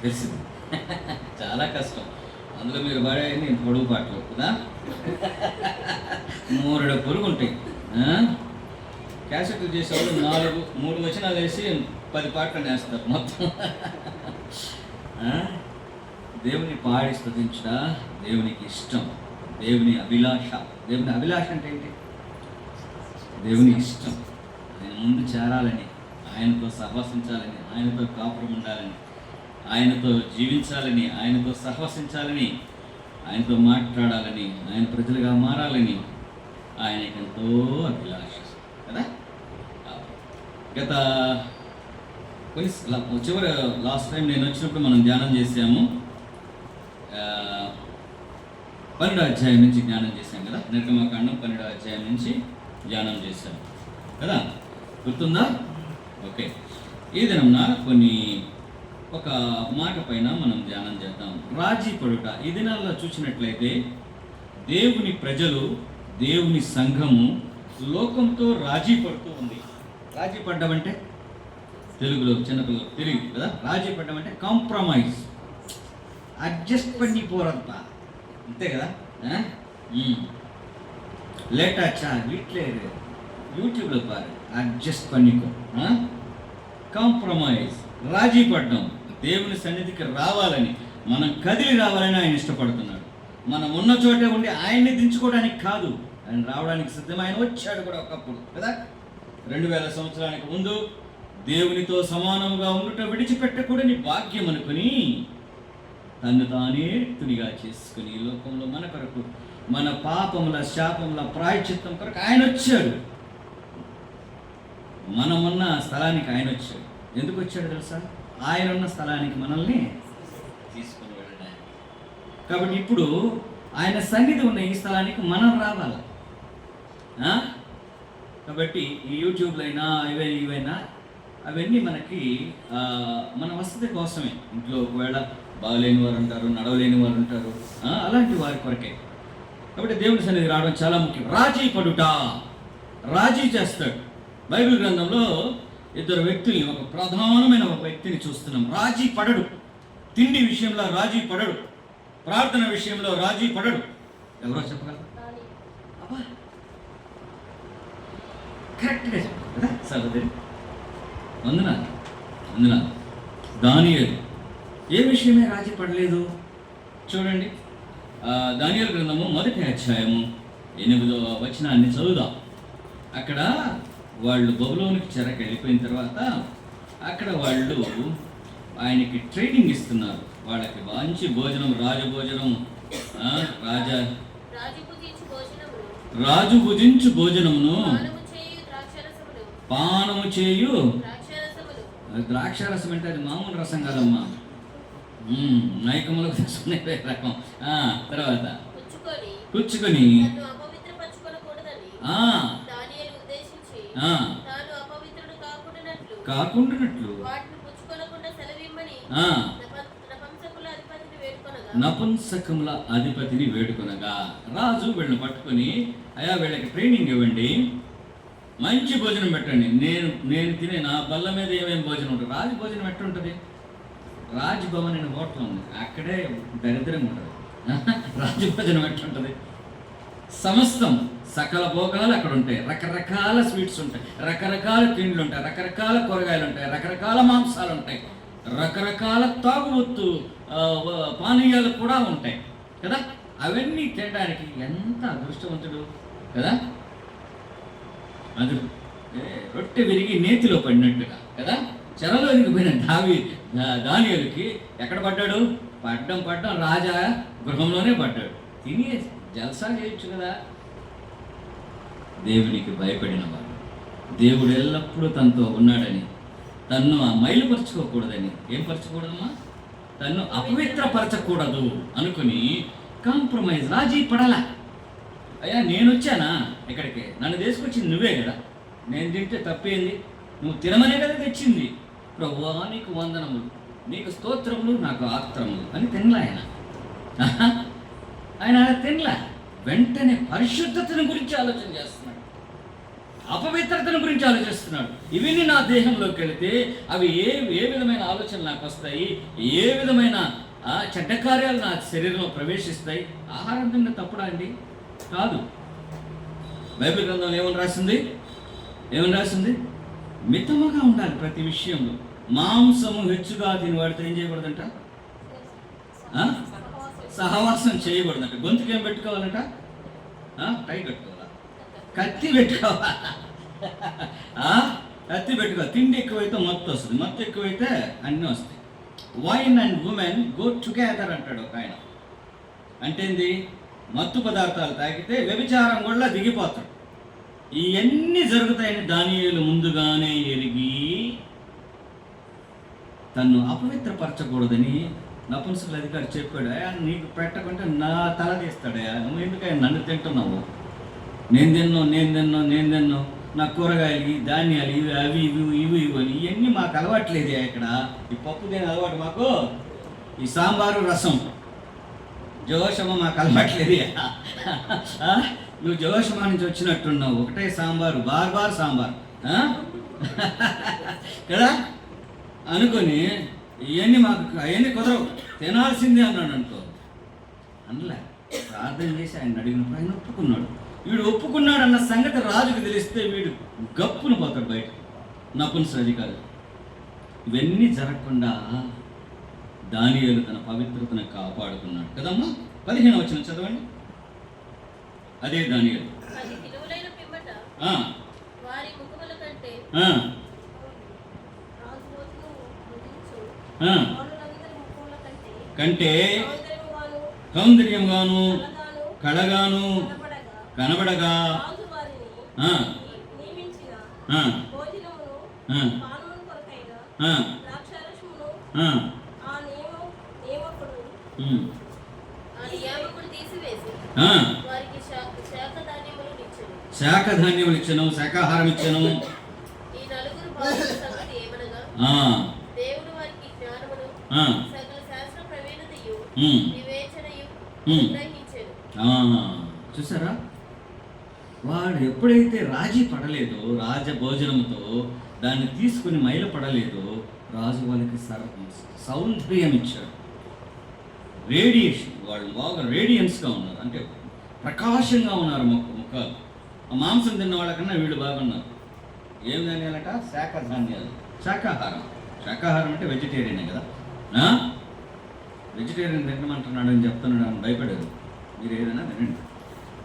తెలిసింది. చాలా కష్టం. అందులో మీరు పాడేయండి ఇంత పొడుగు పాటలు కదా, 3 పొరుగు ఉంటాయి. క్యాసెట్లు చేసేవాళ్ళు 3 వచనాలు వేసి 10 పాటలు వేస్తారు మొత్తం. దేవుని పాడి స్తుతించడా దేవునికి ఇష్టం, దేవుని అభిలాష. దేవుని అభిలాష అంటే ఏంటి? దేవుని ఇష్టం. ఆయన ముందు చేరాలని, ఆయనతో సహవసించాలని, ఆయనతో కాపురం ఉండాలని, ఆయనతో జీవించాలని, ఆయనతో సహవసించాలని, ఆయనతో మాట్లాడాలని, ఆయన ప్రజలుగా మారాలని, ఆయనకెంతో అభిలాష కదా. గత చివరి లాస్ట్ టైం నేను వచ్చినప్పుడు మనం ధ్యానం చేసాము, 12వ అధ్యాయం నుంచి ధ్యానం చేశాం కదా. నిర్గమకాండం 12వ అధ్యాయం నుంచి ధ్యానం చేశాం కదా, గుర్తుందా? ఓకే, ఈ దినం ఒక మాట పైన మనం ధ్యానం చేద్దాం. రాజీ పడుట. ఈ దినాల్లో చూసినట్లయితే దేవుని ప్రజలు, దేవుని సంఘము లోకంతో రాజీ పడుతూ ఉంది. రాజీ పడ్డం అంటే తెలుగులో చిన్నపిల్లలు తెలియదు కదా. రాజీ పడ్డం అంటే కాంప్రమైజ్, అడ్జస్ట్ పని పోరప్ప, అంతే కదా. లేటాచా వీట్లే యూట్యూబ్లో పారు, అడ్జస్ట్ పనికో, కాంప్రమైజ్, రాజీ పడ్డం. దేవుని సన్నిధికి రావాలని, మనం కదిలి రావాలని ఆయన ఇష్టపడుతున్నాడు. మనం ఉన్న చోటే ఉండి ఆయన్ని దించుకోవడానికి కాదు, ఆయన రావడానికి సిద్ధం. ఆయన వచ్చాడు కూడా ఒకప్పుడు కదా. 2000 సంవత్సరానికి ముందు దేవునితో సమానంగా ఉండుట విడిచిపెట్టకూడని భాగ్యం అనుకుని తను తానే తునిగా చేసుకుని ఈ లోకంలో మన కొరకు, మన పాపముల శాపముల ప్రాయశ్చిత్తం కొరకు ఆయన వచ్చాడు. మనమున్న స్థలానికి ఆయన వచ్చాడు. ఎందుకు వచ్చాడు తెలుసా? ఆయన ఉన్న స్థలానికి మనల్ని తీసుకుని వెళ్ళడానికి. కాబట్టి ఇప్పుడు ఆయన సన్నిధి ఉన్న ఈ స్థలానికి మనం రావాలి. కాబట్టి ఈ యూట్యూబ్లో అయినా ఇవైనా అవన్నీ మనకి మన వసతి కోసమే. ఇంట్లో ఒకవేళ బాగలేని వారు ఉంటారు, నడవలేని వారు ఉంటారు, అలాంటి వారి కొరకే. కాబట్టి దేవుని సన్నిధి రావడం చాలా ముఖ్యం. రాజీ పడుట, రాజీ చేస్తాడు. బైబిల్ గ్రంథంలో 2 వ్యక్తుల్ని, ఒక ప్రధానమైన ఒక వ్యక్తిని చూస్తున్నాం. రాజీ పడడు. తిండి విషయంలో రాజీ పడడు, ప్రార్థన విషయంలో రాజీ పడడు. ఎవరో చెప్పగలరు? కరెక్ట్గా చెప్పారు కదా సహోదరి. వందనా దానియేలు ఏ విషయమే రాజీ పడలేదు. చూడండి, దానియేలు గ్రంథము 1వ అధ్యాయము 8వ వచనాన్ని చదువుదాం. అక్కడ వాళ్ళు బబులోనికి చెరకు వెళ్ళిపోయిన తర్వాత అక్కడ వాళ్ళు ఆయనకి ట్రైనింగ్ ఇస్తున్నారు. వాళ్ళకి మంచి భోజనం, రాజభోజనం, రాజు భుజించు భోజనమును, పానము చేయు ద్రాక్షారసం. అంటే అది మామూలు రసం కాదమ్మా, నాయకములకు తీసుకునే రకం. తర్వాత పుచ్చుకొని కాకుండానట్లు నపుంసకముల అధిపతిని వేడుకొనగా, రాజు వీళ్ళని పట్టుకొని, అయ్యా వీళ్ళకి ట్రైనింగ్ ఇవ్వండి, మంచి భోజనం పెట్టండి. నేను తినే నా బల్ల మీద ఏమేమి భోజనం ఉంటుంది. రాజు భోజనం ఎట్టుంటుంది? రాజ్భవన్ అనే హోటల్ ఉంది, అక్కడే దరిద్రంగా ఉంటుంది. రాజు భోజనం ఎట్టుంటుంది? సమస్తం సకల భోగాలు అక్కడ ఉంటాయి. రకరకాల స్వీట్స్ ఉంటాయి, రకరకాల తిండ్లు ఉంటాయి, రకరకాల కూరగాయలు ఉంటాయి, రకరకాల మాంసాలు ఉంటాయి, రకరకాల తాగుబోతు పానీయాలు కూడా ఉంటాయి కదా. అవన్నీ తినడానికి ఎంత అదృష్టవంతుడు కదా. అది రొట్టె విరిగి నేతిలో పడినట్టుగా కదా. చెరలోనికి పోయిన దానియేలుకి ఎక్కడ పడ్డాడు? పడ్డం రాజా గృహంలోనే పడ్డాడు. తిని జల్సా చేయొచ్చు కదా. దేవునికి భయపడిన వాడు, దేవుడు ఎల్లప్పుడూ తనతో ఉన్నాడని, తన్ను మైలుపరచుకోకూడదని, ఏం పరచకూడదమ్మా? తన్ను అపవిత్రపరచకూడదు అనుకుని కాంప్రమైజ్, రాజీ పడాల. అయ్యా నేను వచ్చానా ఇక్కడికి, నన్ను తీసుకొచ్చింది నువ్వే కదా, నేను తింటే తప్పేంది, నువ్వు తినమనే కదా తెచ్చింది. ప్రభువా నీకు వందనములు, నీకు స్తోత్రములు, నాకు ఆత్రములు అని తినలా ఆయన తినలా. వెంటనే పరిశుద్ధతను గురించి ఆలోచన చేస్తున్నాడు, అపవిత్రతను గురించి ఆలోచిస్తున్నాడు. ఇవన్నీ నా దేహంలోకి వెళితే అవి ఏ విధమైన ఆలోచనలు నాకు వస్తాయి, ఏ విధమైన చెడ్డ కార్యాలు నా శరీరంలో ప్రవేశిస్తాయి. ఆహారం తిన్న తప్పుడా అండి? కాదు. బైబిల్ గ్రంథంలో ఏమని రాసింది? మితముగా ఉండాలి ప్రతి విషయంలో. మాంసము హెచ్చుగా తినవాడితో ఏం చేయకూడదంట? సహవాసం చేయకూడదంట. గొంతుకు ఏం పెట్టుకోవాలంట? టై కట్టుకోవాలా? కత్తి పెట్టుకోవాలా? కత్తి పెట్టుకోవాలి. తిండి ఎక్కువైతే మత్తు వస్తుంది, మత్తు ఎక్కువైతే అన్నీ వస్తాయి. Wine and women go together అంటాడు ఒక ఆయన. అంటే ఏంది? మత్తు పదార్థాలు తాగితే వ్యభిచారం కూడా దిగిపోతాడు. ఇవన్నీ జరుగుతాయని దానియేలు ముందుగానే ఎరిగి తన్ను అపవిత్రపరచకూడదని నపుంసకుల అధికారి చెప్పాడు. నీకు పెట్టకుంటే నా తల తీస్తాడయా, నువ్వు ఎందుకయ్యా నన్ను తింటున్నావు? నేను తిన్నావు నా కూరగాయలు ధాన్యాలు ఇవి అవి ఇవి అని ఇవన్నీ మాకు అలవాట్లేదే. ఇక్కడ ఈ పప్పు దేని అలవాటు మాకు, ఈ సాంబారు రసం జోషమ మాకు అలవాట్లేదు. నువ్వు జోషమా నుంచి వచ్చినట్టున్నావు, ఒకటే సాంబారు బార్ సాంబార్ కదా అనుకొని ఇవన్నీ మాకు అవన్నీ కుదరవు, తినాల్సిందే అన్నాడు అనుకో. అందులో ప్రార్థన చేసి ఆయన అడిగినప్పుడు ఆయన ఒప్పుకున్నాడు. వీడు ఒప్పుకున్నాడు అన్న సంగతి రాజుకు తెలిస్తే వీడు గప్పును పోతాడు బయట. నపుంసకుల అధికారి ఇవన్నీ జరగకుండా దానియేలు తన పవిత్రతను కాపాడుకున్నాడు కదమ్మా. 15వ వచనం చదవండి. అదే దానియేలు కంటే సౌందర్యంగాను కళగాను కనబడగా శాఖధాన్యములు ఇచ్చను, శాకాహారం ఇచ్చను. చూసారా, వాడు ఎప్పుడైతే రాజీ పడలేదో, రాజ భోజనంతో దాన్ని తీసుకుని మైల పడలేదో, రాజు వాళ్ళకి సౌందర్యం ఇచ్చాడు. రేడియేషన్, వాళ్ళు బాగా రేడియన్స్గా ఉన్నారు, అంటే ప్రకాశంగా ఉన్నారు ముఖాలు. ఆ మాంసం తిన్న వాళ్ళకన్నా వీళ్ళు బాగున్నారు. ఏం ధాన్యాలట? శాఖధాన్యాలు, శాకాహారం అంటే వెజిటేరియనే కదా. వెజిటేరియన్ తినమంటున్నాడు అని చెప్తున్నాడు అని భయపడారు. మీరు ఏదైనా తినండి,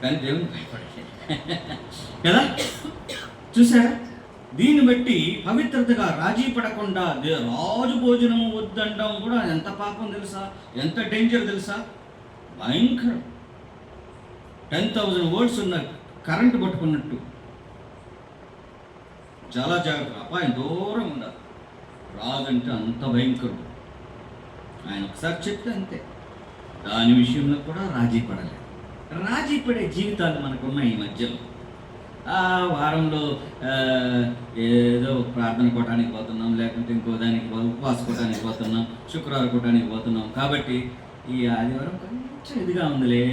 కానీ దేవుని భయపడే కదా. చూసారా, దీన్ని బట్టి పవిత్రతగా రాజీ పడకుండా రాజు భోజనం వద్దంటాం కూడా ఎంత పాపం తెలుసా, ఎంత డేంజర్ తెలుసా, భయంకరం. 10,000 volts ఉన్న కరెంటు పట్టుకున్నట్టు చాలా జాగ్రత్త, అపాయం దూరం ఉండాలి. రాజు అంటే అంత భయంకరుడు. ఆయన ఒకసారి చెప్తే అంతే. దాని విషయంలో కూడా రాజీ పడలేదు. రాజీ పడే జీవితాలు మనకున్నాయి ఈ మధ్యలో. వారంలో ఏదో ప్రార్థన కూటానికి పోతున్నాం, లేకుంటే ఇంకో దానికి ఉపవాస కూటానికి పోతున్నాం, శుక్రవారం కూటానికి పోతున్నాం. కాబట్టి ఈ ఆదివారం కొంచెం ఇదిగా ఉందిలే,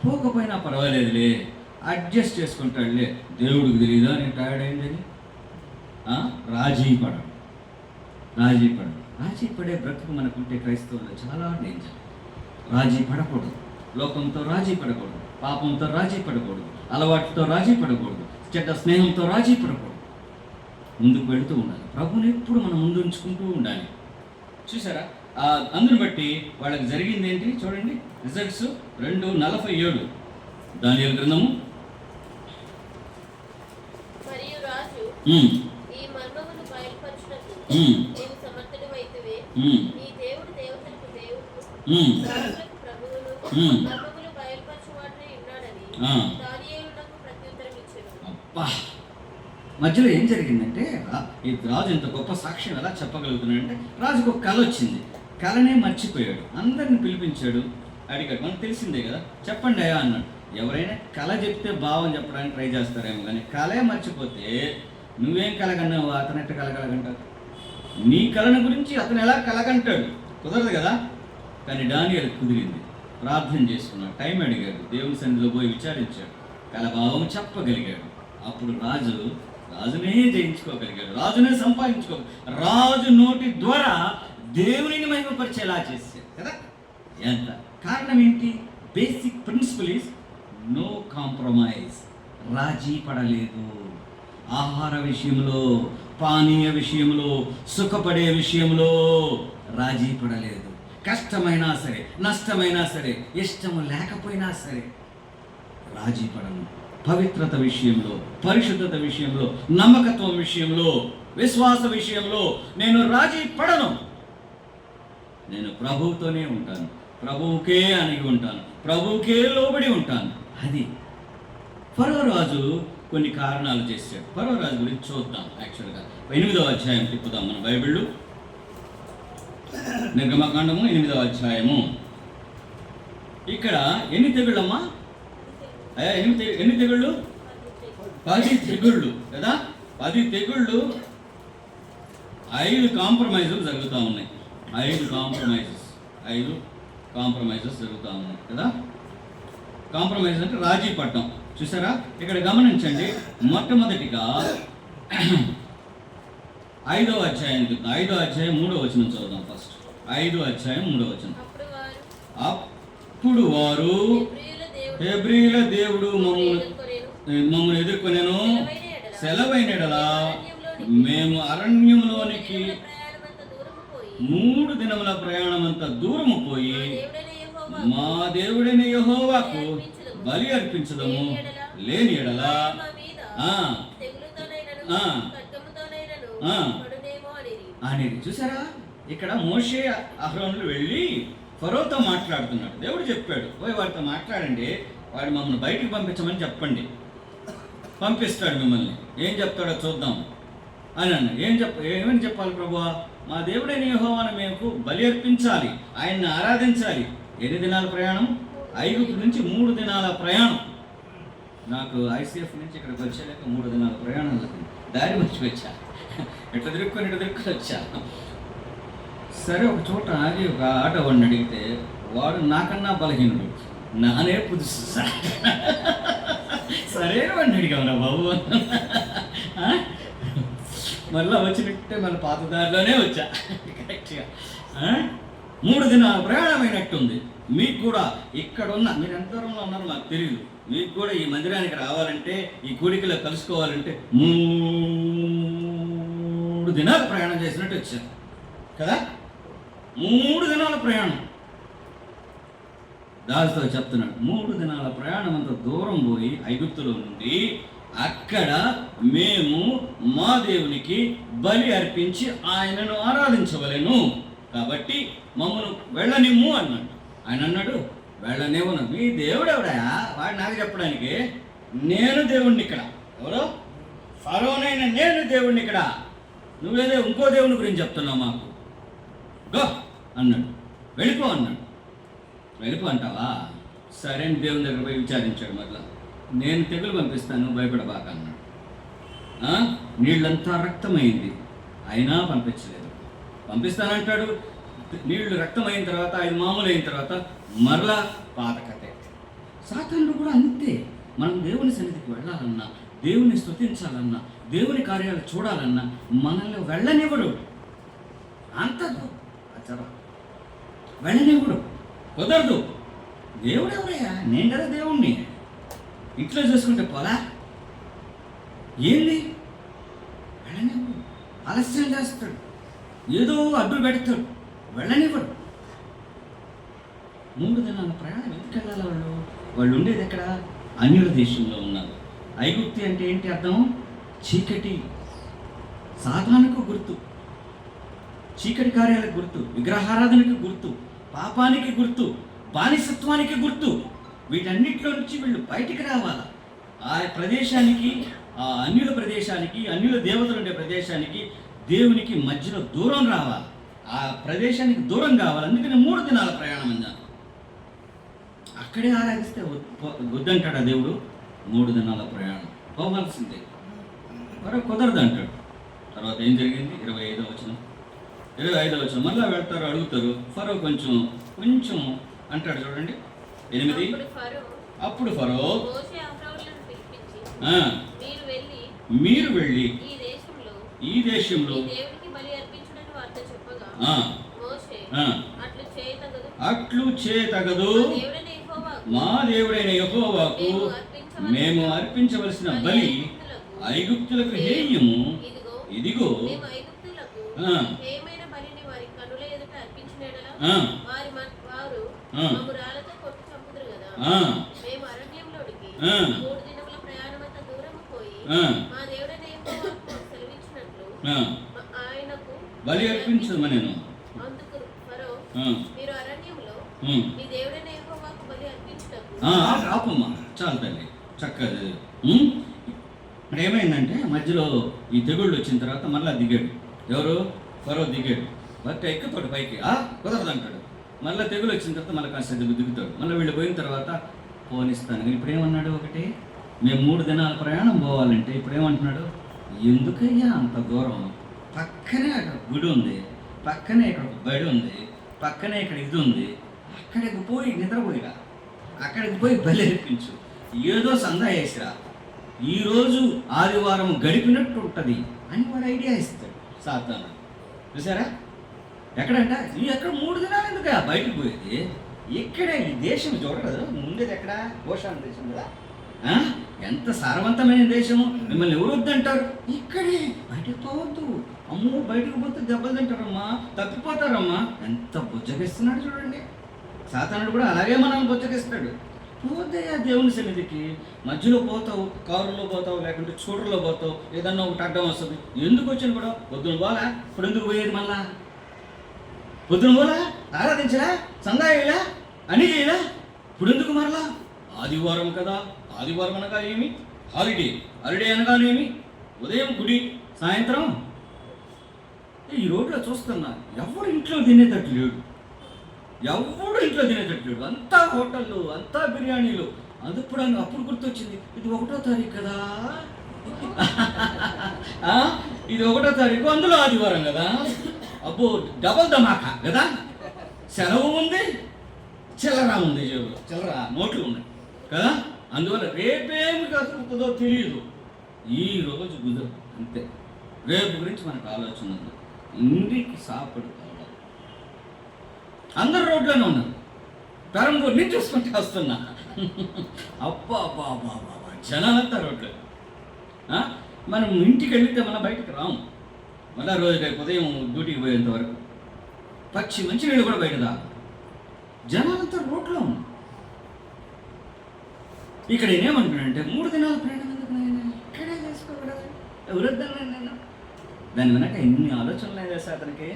పోకపోయినా పర్వాలేదులే, అడ్జస్ట్ చేసుకుంటాడులే, దేవుడికి తెలియదా నేను టైర్డ్ అయిందని. రాజీ పడే బ్రతుకు మనకుంటే క్రైస్తవులు చాలా డేంజర్. రాజీ పడకూడదు, లోకంతో రాజీ పడకూడదు, పాపంతో రాజీ పడకూడదు, అలవాటుతో రాజీ పడకూడదు, చెడ్డ స్నేహంతో రాజీ పడకూడదు. ముందుకు వెళుతూ ఉండాలి, ప్రభుని ఎప్పుడు మనం ముందు ఉంచుకుంటూ ఉండాలి. చూసారా, అందుని బట్టి వాళ్ళకి జరిగింది ఏంటి చూడండి. రిజల్ట్స్ 2:47 దానియేలు గ్రంథము. మధ్యలో ఏం జరిగిందంటే, ఈ రాజు ఇంత గొప్ప సాక్ష్యం ఎలా చెప్పగలుగుతున్నాడంటే, రాజుకు ఒక కళ వచ్చింది, కళనే మర్చిపోయాడు. అందరిని పిలిపించాడు, అడిగాడు. మనకు తెలిసిందే కదా, చెప్పండి అయ్యా అన్నాడు. ఎవరైనా కళ చెప్తే భావం చెప్పడానికి ట్రై చేస్తారేమో, కానీ కళే మర్చిపోతే నువ్వేం కలగన్నావు, అతనెట్ట కలగలగంటావు? నీ కళను గురించి అతను ఎలా కలగంటాడు? కుదరదు కదా. కానీ దానియేలు కుదిరింది, ప్రార్థన చేసుకున్నాడు, టైం అడిగాడు, దేవుని సన్నిధిలో పోయి విచారించాడు, కళ భావం చెప్పగలిగాడు. అప్పుడు రాజునే జయించుకోగలిగాడు, రాజునే రాజు నోటి ద్వారా దేవునిని మహిమపరిచేలా చేశాడు కదా. ఎంత కారణం ఏంటి? Basic principle is no compromise. రాజీ పడలేదు. ఆహార విషయంలో, పానీయ విషయంలో, సుఖపడే విషయంలో రాజీ పడలేదు. కష్టమైనా సరే, నష్టమైనా సరే, ఇష్టం లేకపోయినా సరే రాజీ పడను. పవిత్రత విషయంలో, పరిశుద్ధత విషయంలో, నమ్మకత్వం విషయంలో, విశ్వాస విషయంలో నేను రాజీ పడను. నేను ప్రభువుతోనే ఉంటాను, ప్రభువుకే అణిగి ఉంటాను, ప్రభువుకే లోబడి ఉంటాను. అది ఫరో రాజు కొన్ని కారణాలు చేశాడు. ఫరో రాజు గురించి చూద్దాం. యాక్చువల్గా 8వ అధ్యాయం తిప్పుదాం మన బైబిళ్ళు. నిర్గమకాండము 8వ అధ్యాయము. ఇక్కడ ఎన్ని తెగుళ్ళమ్మా? ఎన్ని తెగుళ్ళు? 10 తెగుళ్ళు కదా. 10 తెగుళ్ళు, 5 కాంప్రమైజులు జరుగుతూ ఉన్నాయి. 5 కాంప్రమైజెస్ జరుగుతూ ఉన్నాయి కదా. కాంప్రమైజ్ అంటే రాజీ పడ్డం. చూసారా? ఇక్కడ గమనించండి. మొట్టమొదటిగా 5వ అధ్యాయం 5వ అధ్యాయం 3వ వచనం చదువుదాం ఫస్ట్. 5వ అధ్యాయం 3వ వచనం. అప్పుడు వారు హెబ్రీయుల దేవుడు మమ్మల్ని ఎదుర్కొనేను, సెలవైన ఎడలా మేము అరణ్యంలోనికి 3 దినముల ప్రయాణమంత దూరము పోయి మా దేవుడైన యెహోవాకు బలి అర్పించదము, లేని ఎడలా అనేది. చూసారా? ఇక్కడ మోషే అహరోనులు వెళ్ళి ఫరోతో మాట్లాడుతున్నాడు. దేవుడు చెప్పాడు, పోయి వాడితో మాట్లాడండి, వాడు మమ్మల్ని బయటికి పంపించమని చెప్పండి, పంపిస్తాడు మిమ్మల్ని. ఏం చెప్తాడో చూద్దాం అని అన్నాడు. ఏమని చెప్పాలి ప్రభువా? మా దేవుడైన యెహోవాను మేము బలి అర్పించాలి, ఆయన్ని ఆరాధించాలి. ఎన్ని దినాల ప్రయాణం? 5 నుంచి 3 దినాల ప్రయాణం. నాకు ఐసీఎఫ్ నుంచి ఇక్కడికి వచ్చేలేక 3 దినాల ప్రయాణం దారి మర్చిపోయి వచ్చా. ఇట్లా తిరుక్కొని వచ్చా. సరే, ఒక చోట ఆగి ఒక ఆటో వాడిని అడిగితే వాడు నాకన్నా బలహీనుడు, నానే పుదుసు. సరే వాడిని అడిగావురా బాబు. మళ్ళీ వచ్చినట్టే మళ్ళీ పాత దారిలోనే వచ్చా కరెక్ట్గా. 3 దినాల ప్రయాణమైనట్టుంది. మీకు కూడా ఇక్కడున్న మీరు ఎంత దూరంలో ఉన్నారో నాకు తెలియదు. మీకు కూడా ఈ మందిరానికి రావాలంటే, ఈ కూడికలో కలుసుకోవాలంటే 3 దినాల ప్రయాణం చేసినట్టు వచ్చారు కదా. 3 దినాల ప్రయాణం. దానితో చెప్తున్నాడు, 3 దినాల ప్రయాణం అంత దూరం పోయి ఐగుప్తులో నుండి అక్కడ మేము మా దేవునికి బలి అర్పించి ఆయనను ఆరాధించవలెను, కాబట్టి మమ్మల్ని వెళ్ళనిమ్ము అన్నాడు. ఆయన అన్నాడు, వెళ్ళనివ్వను. మీ దేవుడు ఎవడయా? వాడు నాకు చెప్పడానికి. నేను దేవుణ్ణి ఇక్కడ. ఎవరో? ఫరోనైనా నేను దేవుణ్ణి ఇక్కడ. నువ్వేదో ఇంకో దేవుని గురించి చెప్తున్నావు మాకు. గో అన్నాడు. వెళ్ళిపో అన్నాడు. వెళ్ళిపో అంటావా? సరే అని దేవుని దగ్గర పోయి విచారించాడు. మళ్ళా నేను తెగులు పంపిస్తాను, భయపడబాక అన్నాడు. నీళ్ళంతా రక్తమైంది, అయినా పంపించలేదు. పంపిస్తానంటాడు. నీళ్లు రక్తమైన తర్వాత, 5 మామూలు అయిన తర్వాత మరలా పాత కథ. సాతానుడు కూడా అంతే. మనం దేవుని సన్నిధికి వెళ్ళాలన్నా, దేవుని స్తుతించాలన్నా, దేవుని కార్యాలు చూడాలన్నా మనల్ని వెళ్ళనివ్వడు. అంత వెళ్ళనివ్వడు, కుదరదు. దేవుడు ఎవరయ్యా? నేను కదా దేవుణ్ణి. ఇంట్లో చూసుకుంటే పోలా ఏంది? వెళ్ళనివ్వడు. ఆలస్యం చేస్తాడు, ఏదో అడ్డు పెడతాడు, వెళ్ళనివ్వడు. 3 దినాల ప్రయాణం ఎందుకు వెళ్ళాలి? వాళ్ళు ఉండేది ఎక్కడ? అన్యుల దేశంలో ఉన్నారు. ఐగుప్తి అంటే ఏంటి అర్థం? చీకటి. సాతానుకు గుర్తు, చీకటి కార్యాలకు గుర్తు, విగ్రహారాధనకు గుర్తు, పాపానికి గుర్తు, బానిసత్వానికి గుర్తు. వీటన్నిటిలో నుంచి వీళ్ళు బయటికి రావాలా. ఆ ప్రదేశానికి, ఆ అన్యుల ప్రదేశానికి, అన్యుల దేవతలు ఉండే ప్రదేశానికి దేవునికి మధ్యలో దూరం రావాలి. ఆ ప్రదేశానికి దూరం కావాలి. అందుకని 3 దినాల ప్రయాణం అన్నారు. అక్కడే ఆరాధిస్తే వద్దంటాడా దేవుడు? 3 దినాల ప్రయాణం పోవాల్సిందే. మరో కుదరదు అంటాడు. తర్వాత ఏం జరిగింది? 25వ వచనం. మళ్ళీ వెళ్తారు, అడుగుతారు. ఫరో కొంచెం అంటాడు చూడండి. 8. అప్పుడు ఫరో మీరు వెళ్ళి ఈ దేశంలో అట్లు చేయతగదు, మా దేవుడైన యెహోవాకు మేము అర్పించవలసిన బలి ఐగుప్తులకు హేయము. ఇదిగో బలి అర్పించమని నేను నీ దేవుడైన యెహోవాకు బలి అర్పించుటకు. ఆపమ్మా, చాలు తల్లి, చక్కగా ఇప్పుడు ఏమైందంటే మధ్యలో ఈ తెగుళ్ళు వచ్చిన తర్వాత మళ్ళీ దిగాడు. ఎవరు? ఫరో దిగాడు. బట్ ఎక్కుతాడు పైకి, కుదరదంటాడు. మళ్ళీ తెగులు వచ్చిన తర్వాత మళ్ళీ కాస్త దిగుతాడు. మళ్ళీ వీళ్ళు పోయిన తర్వాత పోనిస్తాను. కానీ ఇప్పుడు ఏమన్నాడు? ఒకటి, మేము 3 దినాల ప్రయాణం పోవాలంటే ఇప్పుడు ఏమంటున్నాడు? ఎందుకయ్యా అంత దూరం? పక్కనే అక్కడ గుడి ఉంది, పక్కనే ఇక్కడ బడి ఉంది, పక్కనే ఇక్కడ ఇది ఉంది, అక్కడికి పోయి నిద్రపోయిరా, అక్కడికి పోయి బలి అర్పించు, ఏదో సందా వేసిరా, ఈరోజు ఆదివారం గడిపినట్టు ఉంటుంది అని వాడు ఐడియా ఇస్తాడు సాతాను. చూసారా? ఎక్కడంట? ఎక్కడ 3 దినాలు ఎందుకు బయటకు పోయేది? ఇక్కడే ఈ దేశం చూడదు, ఉండేది ఎక్కడ? గోషాన్ దేశం కదా. ఎంత సారవంతమైన దేశము, మిమ్మల్ని ఎవరు వద్దంటారు? ఇక్కడే, బయటకు పోవద్దు. అమ్మో, బయటకు పోతే దెబ్బలు తింటారమ్మా, తప్పిపోతారమ్మా. ఎంత బుజ్జగిస్తున్నాడు చూడండి. సాతానుడు కూడా అలాగే మనల్ని బుజ్జగిస్తాడు. పోతాయా దేవుని సన్నిధికి, మధ్యలో పోతావు, కారులో పోతావు, లేకుంటే స్కూటర్లో పోతావు, ఏదన్నా ఒకటి అడ్డం వస్తుంది. ఎందుకు వచ్చిన కూడా పొద్దున పోలా, ఇప్పుడు ఎందుకు పోయేది? మళ్ళా పొద్దున పోలా, ఆరాధించరా, సందా వేయలా, అని చేయలా, ఇప్పుడు ఎందుకు మరలా? ఆదివారం కదా, ఆదివారం అనగా ఏమి? హాలిడే. హాలిడే అనగానేమి? ఉదయం గుడి, సాయంత్రం. ఈ రోడ్లో చూస్తున్నా, ఎవరు ఇంట్లో తినేటట్టు లేడు, ఎవడు ఇంట్లో తినేటట్టు లేడు. అంతా హోటళ్ళు, అంతా బిర్యానీలు. అప్పుడు గుర్తొచ్చింది, ఇది 1వ తారీఖు కదా, ఇది 1వ తారీఖు, అందులో ఆదివారం కదా. అబ్బో, డబల్ ధమాకా కదా. సెలవు ఉంది, చిల్లర ఉంది, జేబులో చిల్లర నోట్లు ఉన్నాయి కదా. అందువల్ల రేపేమి కలుగుతుందో తెలియదు, ఈ రోజు కుదరదు అంతే. రేపు గురించి మనకు ఆలోచన ఉంది. ఇంటికి సాపడు కావాలి. అందరు రోడ్లోనే ఉన్నారు. పెరంబూరు నుంచి చూసుకుంటే వస్తున్నా. అబ్బా అబ్బా అబ్బా అబ్బా, జనాలంతా రోడ్లు. మనం ఇంటికి వెళితే మనం బయటకు రాము. మళ్ళా రోజు రేపు ఉదయం డ్యూటీకి పోయేంత వరకు పచ్చి మంచినీళ్ళు కూడా బయట రా. జనాలంతా రోడ్లో ఉన్నారు. ఇక్కడ నేనేమనుకున్నానంటే 3 దినాల ప్రయాణం ఎందుకు ఇక్కడే చేసుకోకూడదు, ఎవరొద్దని నేను. దాని వెనక ఎన్ని ఆలోచనలు వేసా అతనికి.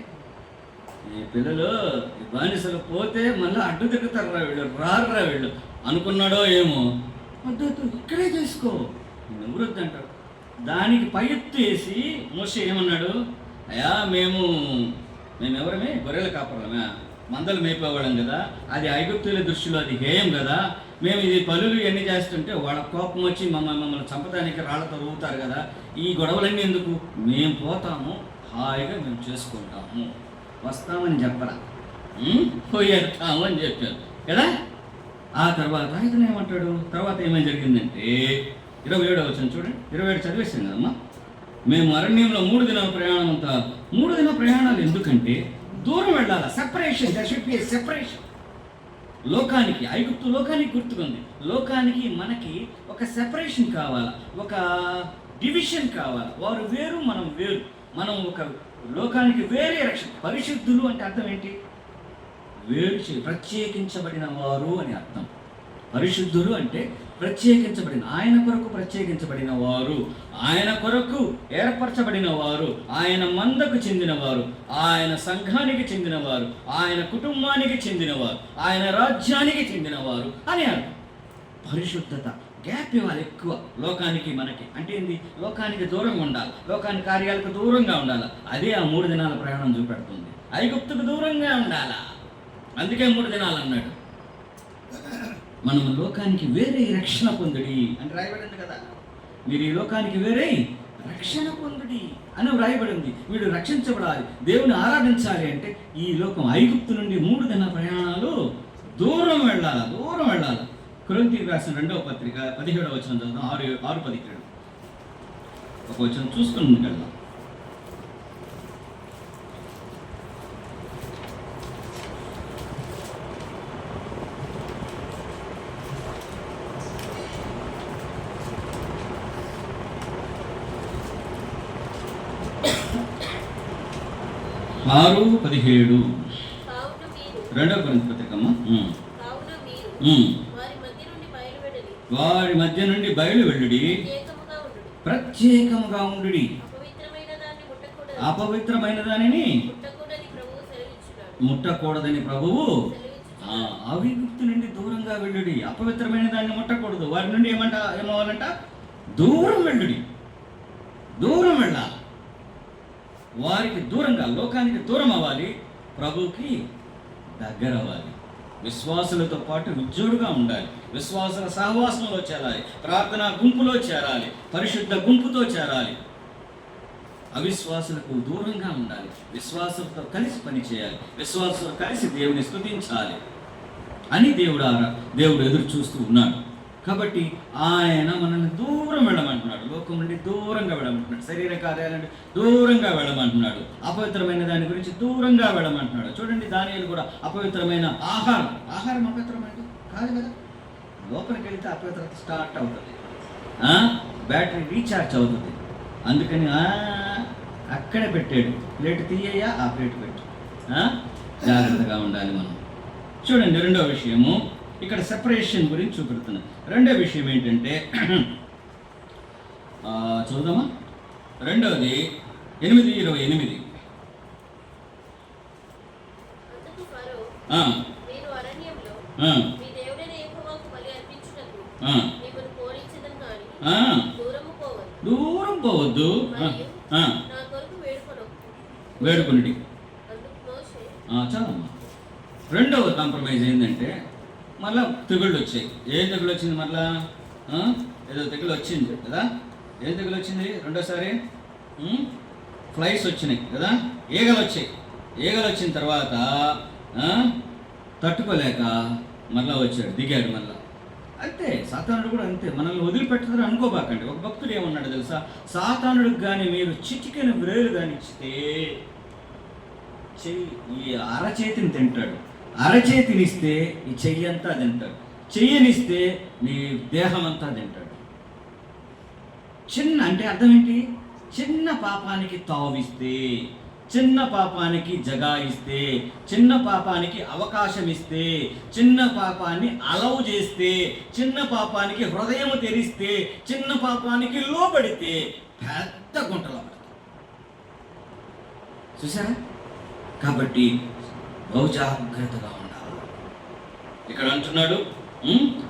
ఈ పిల్లలు ఈ బానిసలు పోతే మళ్ళీ అడ్డు తిరుగుతారా వీళ్ళు, రారురా వీళ్ళు అనుకున్నాడో ఏమో. వద్దు, ఇక్కడే చేసుకో, ఎవరొద్దు అంటాడు. దానికి పై ఎత్తు వేసి మోషే ఏమన్నాడు? అయ్యా, మేము ఎవరమే? గొర్రెల కాపరమే, మందలు మేపేవాళ్ళం కదా. అది ఐగుప్తుల దృష్టిలో అది హేయం కదా. మేము ఇది పనులు ఇవన్నీ చేస్తుంటే వాళ్ళ కోపం వచ్చి మమ్మల్ని చంపడానికి రాళ్లతో ఊగుతారు కదా. ఈ గొడవలన్నీ ఎందుకు? మేము పోతాము, హాయిగా మేము చేసుకుంటాము, వస్తామని చెప్పరా, పోయేస్తాము అని చెప్పారు కదా. ఆ తర్వాత ఇతను ఏమంటాడు? తర్వాత ఏమేమి జరిగిందంటే 27వ వచనం చూడండి. 27 చదివేసాం కదమ్మా. మేము అరణ్యంలో 3 దినాల ప్రయాణం అంతా. 3 దినాల ప్రయాణాలు ఎందుకంటే దూరం వెళ్ళాలా, separation. That should be A separation. లోకానికి, ఐగుప్తు లోకానికి గుర్తుకుంది. లోకానికి మనకి ఒక సెపరేషన్ కావాలా, ఒక డివిజన్ కావాలా. వారు వేరు, మనం వేరు. మనం ఒక లోకానికి వేరే రక్షణ. పరిశుద్ధులు అంటే అర్థం ఏంటి? వేరు, ప్రత్యేకించబడిన వారు అని అర్థం. పరిశుద్ధులు అంటే ప్రత్యేకించబడిన, ఆయన కొరకు ప్రత్యేకించబడిన వారు, ఆయన కొరకు ఏర్పరచబడిన వారు, ఆయన మందకు చెందినవారు, ఆయన సంఘానికి చెందినవారు, ఆయన కుటుంబానికి చెందినవారు, ఆయన రాజ్యానికి చెందినవారు అని అర్థం. పరిశుద్ధత. గ్యాప్ ఇవ్వాలి ఎక్కువ లోకానికి మనకి. అంటే ఏంది? లోకానికి దూరంగా ఉండాలి, లోకాని కార్యాలకు దూరంగా ఉండాలి. అదే ఆ 3 దినాల ప్రయాణం చూపెడుతుంది. ఐగుప్తుకు దూరంగా ఉండాలా, అందుకే 3 దినాలు అన్నాడు. మనం లోకానికి వేరే రక్షణ పొందుడి అని రాయబడింది కదా. మీరు ఈ లోకానికి వేరే రక్షణ పొందుడి అని వ్రాయబడింది. వీడు రక్షించబడాలి, దేవుని ఆరాధించాలి అంటే ఈ లోకం ఐగుప్తు నుండి 3 దిన ప్రయాణాలు దూరం వెళ్ళాలి. కొరింథీయులకు రాసిన 2వ పత్రిక 17వ వచనం చదువుదాం. 6:17 ఒక వచనం చూసుకుని ముందుకెళ్దాం. కావున మీరు 2వ కొరింథీ పత్రికమ్మ. కావున మీరు వారి మధ్య నుండి బయలు వెళ్ళుడి, ప్రత్యేకముగా ఉండుడి, అపవిత్రమైన దానిని ముట్టకూడదని ప్రభువు అవిగుప్తు నుండి దూరంగా వెళ్ళుడి, అపవిత్రమైన దాన్ని ముట్టకూడదు, వారి నుండి ఏమవ్వాలంట? దూరం వెళ్ళుడి, దూరం వెళ్ళాలి. వారికి దూరంగా, లోకానికి దూరం అవ్వాలి, ప్రభువుకి దగ్గర అవ్వాలి. విశ్వాసులతో పాటు విజ్జోడుగా ఉండాలి, విశ్వాసుల సహవాసంలో చేరాలి, ప్రార్థనా గుంపులో చేరాలి, పరిశుద్ధ గుంపుతో చేరాలి. అవిశ్వాసులకు దూరంగా ఉండాలి, విశ్వాసులతో కలిసి పని చేయాలి, విశ్వాసులతో కలిసి దేవుని స్తుతించాలి అని దేవుడు ఎదురు చూస్తూ ఉన్నాడు. కాబట్టి ఆయన మనల్ని దూరం వెళ్ళమంటున్నాడు, లోకం నుండి దూరంగా వెళ్ళమంటున్నాడు, శరీర కార్యాల నుండి దూరంగా వెళ్ళమంటున్నాడు, అపవిత్రమైన దాని గురించి దూరంగా వెళ్ళమంటున్నాడు. చూడండి, దానియేలు కూడా అపవిత్రమైన ఆహారం అపవిత్రమైనది కాదు కదా. లోపలికి వెళితే అపవిత్రత స్టార్ట్ అవుతుంది, బ్యాటరీ రీఛార్జ్ అవుతుంది. అందుకని అక్కడే పెట్టాడు, ప్లేట్ తీయ్యా, ఆ ప్లేట్ పెట్టు. జాగ్రత్తగా ఉండాలి మనం. చూడండి, రెండవ విషయము ఇక్కడ సెపరేషన్ గురించి చూపెడుతున్నాను. రెండో విషయం ఏంటంటే చూద్దామా, రెండవది 8:28. అందుకు ఫరో, మీరు అరణ్యంలో మీ దేవుడైన యెహోవాకు బలి అర్పించుటకు మిమ్మల్ని పోనిచ్చెదను గాని దూరం పోవద్దు, నా కొరకు వేడుకొనుడి. అందుకు మోషే, చాలమ్మా. రెండవ కాంప్రమైజ్ ఏంటంటే మళ్ళీ తెగుళ్ళు వచ్చాయి. ఏం తెగులు వచ్చింది? మళ్ళా ఏదో తెగులు వచ్చింది కదా. ఏం తెగులు వచ్చింది రెండోసారి? ఫ్లైస్ వచ్చినాయి కదా, ఈగలు వచ్చాయి. ఈగలు వచ్చిన తర్వాత తట్టుకోలేక మళ్ళా వచ్చాడు, దిగాడు మళ్ళా. అంతే, సాతానుడు కూడా అంతే, మనల్ని వదిలిపెట్టదని అనుకోబాకండి. ఒక భక్తుడు ఏమన్నాడు తెలుసా? సాతానుడికి కానీ మీరు చిటికెన వ్రేలు కానీ ఇచ్చితే ఈ అరచేతిని తింటాడు, అరచేతినిస్తే ఈ చెయ్యి అంతా తింటాడు, చెయ్యనిస్తే నీ దేహం అంతా తింటాడు. చిన్న అంటే అర్థం ఏంటి? చిన్న పాపానికి తావిస్తే, చిన్న పాపానికి జగాయిస్తే, చిన్న పాపానికి అవకాశం ఇస్తే, చిన్న పాపాన్ని అలవ్ చేస్తే, చిన్న పాపానికి హృదయం తెరిస్తే, చిన్న పాపానికి లోబడితే పెద్ద గుంటలో పడతాం. చూసారా? కాబట్టి బహు జాగ్రత్తగా ఉండాలి. ఇక్కడ అంటున్నాడు,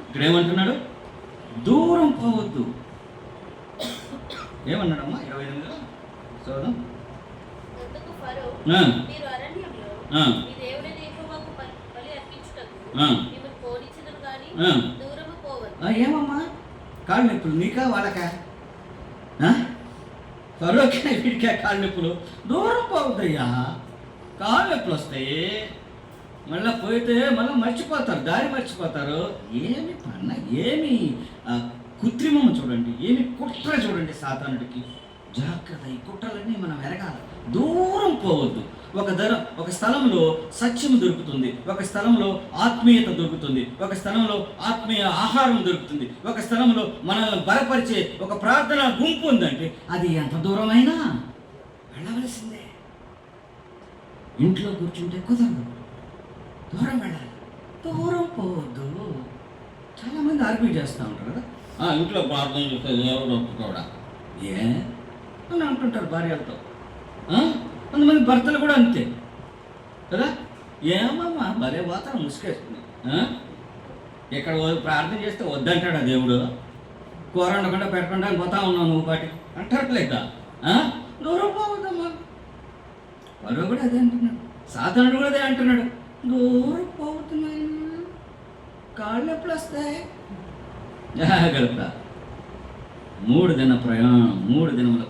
ఇక్కడ ఏమంటున్నాడు? దూరం పోవద్దు. ఏమన్నాడమ్మా 28లో చూద్దాం. అందుకు ఫరో, మీరు అరణ్యంలో మీ దేవుడైన యెహోవాకు బలి అర్పించుటకు మిమ్మల్ని పోనిచ్చెదను గాని దూరము పోవద్దు. ఏమమ్మా కాళ్ళు నొప్పులు నీకా వాళ్ళకా? ఫరోకి వీడికా కాళ్ళు నొప్పులు? దూరం పోవద్దయ్యా, కాళ్ళు నొప్పులు వస్తాయి. మళ్ళీ పోయితే మళ్ళీ మర్చిపోతారు, దారి మర్చిపోతారు. ఏమి పన్న, ఏమి కృత్రిమం చూడండి, ఏమి కుట్ర చూడండి సాతానుడికి. జాగ్రత్త, ఈ కుట్రలన్నీ మనం ఎరగాలి. దూరం పోవద్దు. ఒక స్థలంలో సత్యం దొరుకుతుంది, ఒక స్థలంలో ఆత్మీయత దొరుకుతుంది, ఒక స్థలంలో ఆత్మీయ ఆహారం దొరుకుతుంది, ఒక స్థలంలో మనల్ని బలపరిచే ఒక ప్రార్థనా గుంపు ఉందంటే అది ఎంత దూరమైనా వెళ్ళవలసిందే. ఇంట్లో కూర్చుంటే కుదరదు, దూరం వెళ్ళాలి, దూరం పోవద్దు. చాలామంది ఆర్గ్యూ చేస్తూ ఉంటారు కదా, ఇంట్లో ప్రార్థన చేస్తే దేవుడు ఒప్పుకోడా ఏ అని అంటుంటారు భార్యలతో. కొంతమంది భర్తలు కూడా అంతే కదా. ఏమమ్మా భలే వాతావరణం ముసుకేస్తుంది. ఇక్కడ ప్రార్థన చేస్తే వద్దంటాడా దేవుడు? కూర వండకుండా పెట్టకుండా పోతా ఉన్నావు నువ్వు పాటి అంటారట్లేదా? దూరం పోవద్దమ్మా. వాడు కూడా అదే అంటున్నాడు, సాతానుడు కూడా అదే అంటున్నాడు. దూరం పోతున్నాయి, కాళ్ళు ఎప్పుడు వస్తాయి? జాగ్రత్త. 3 దినముల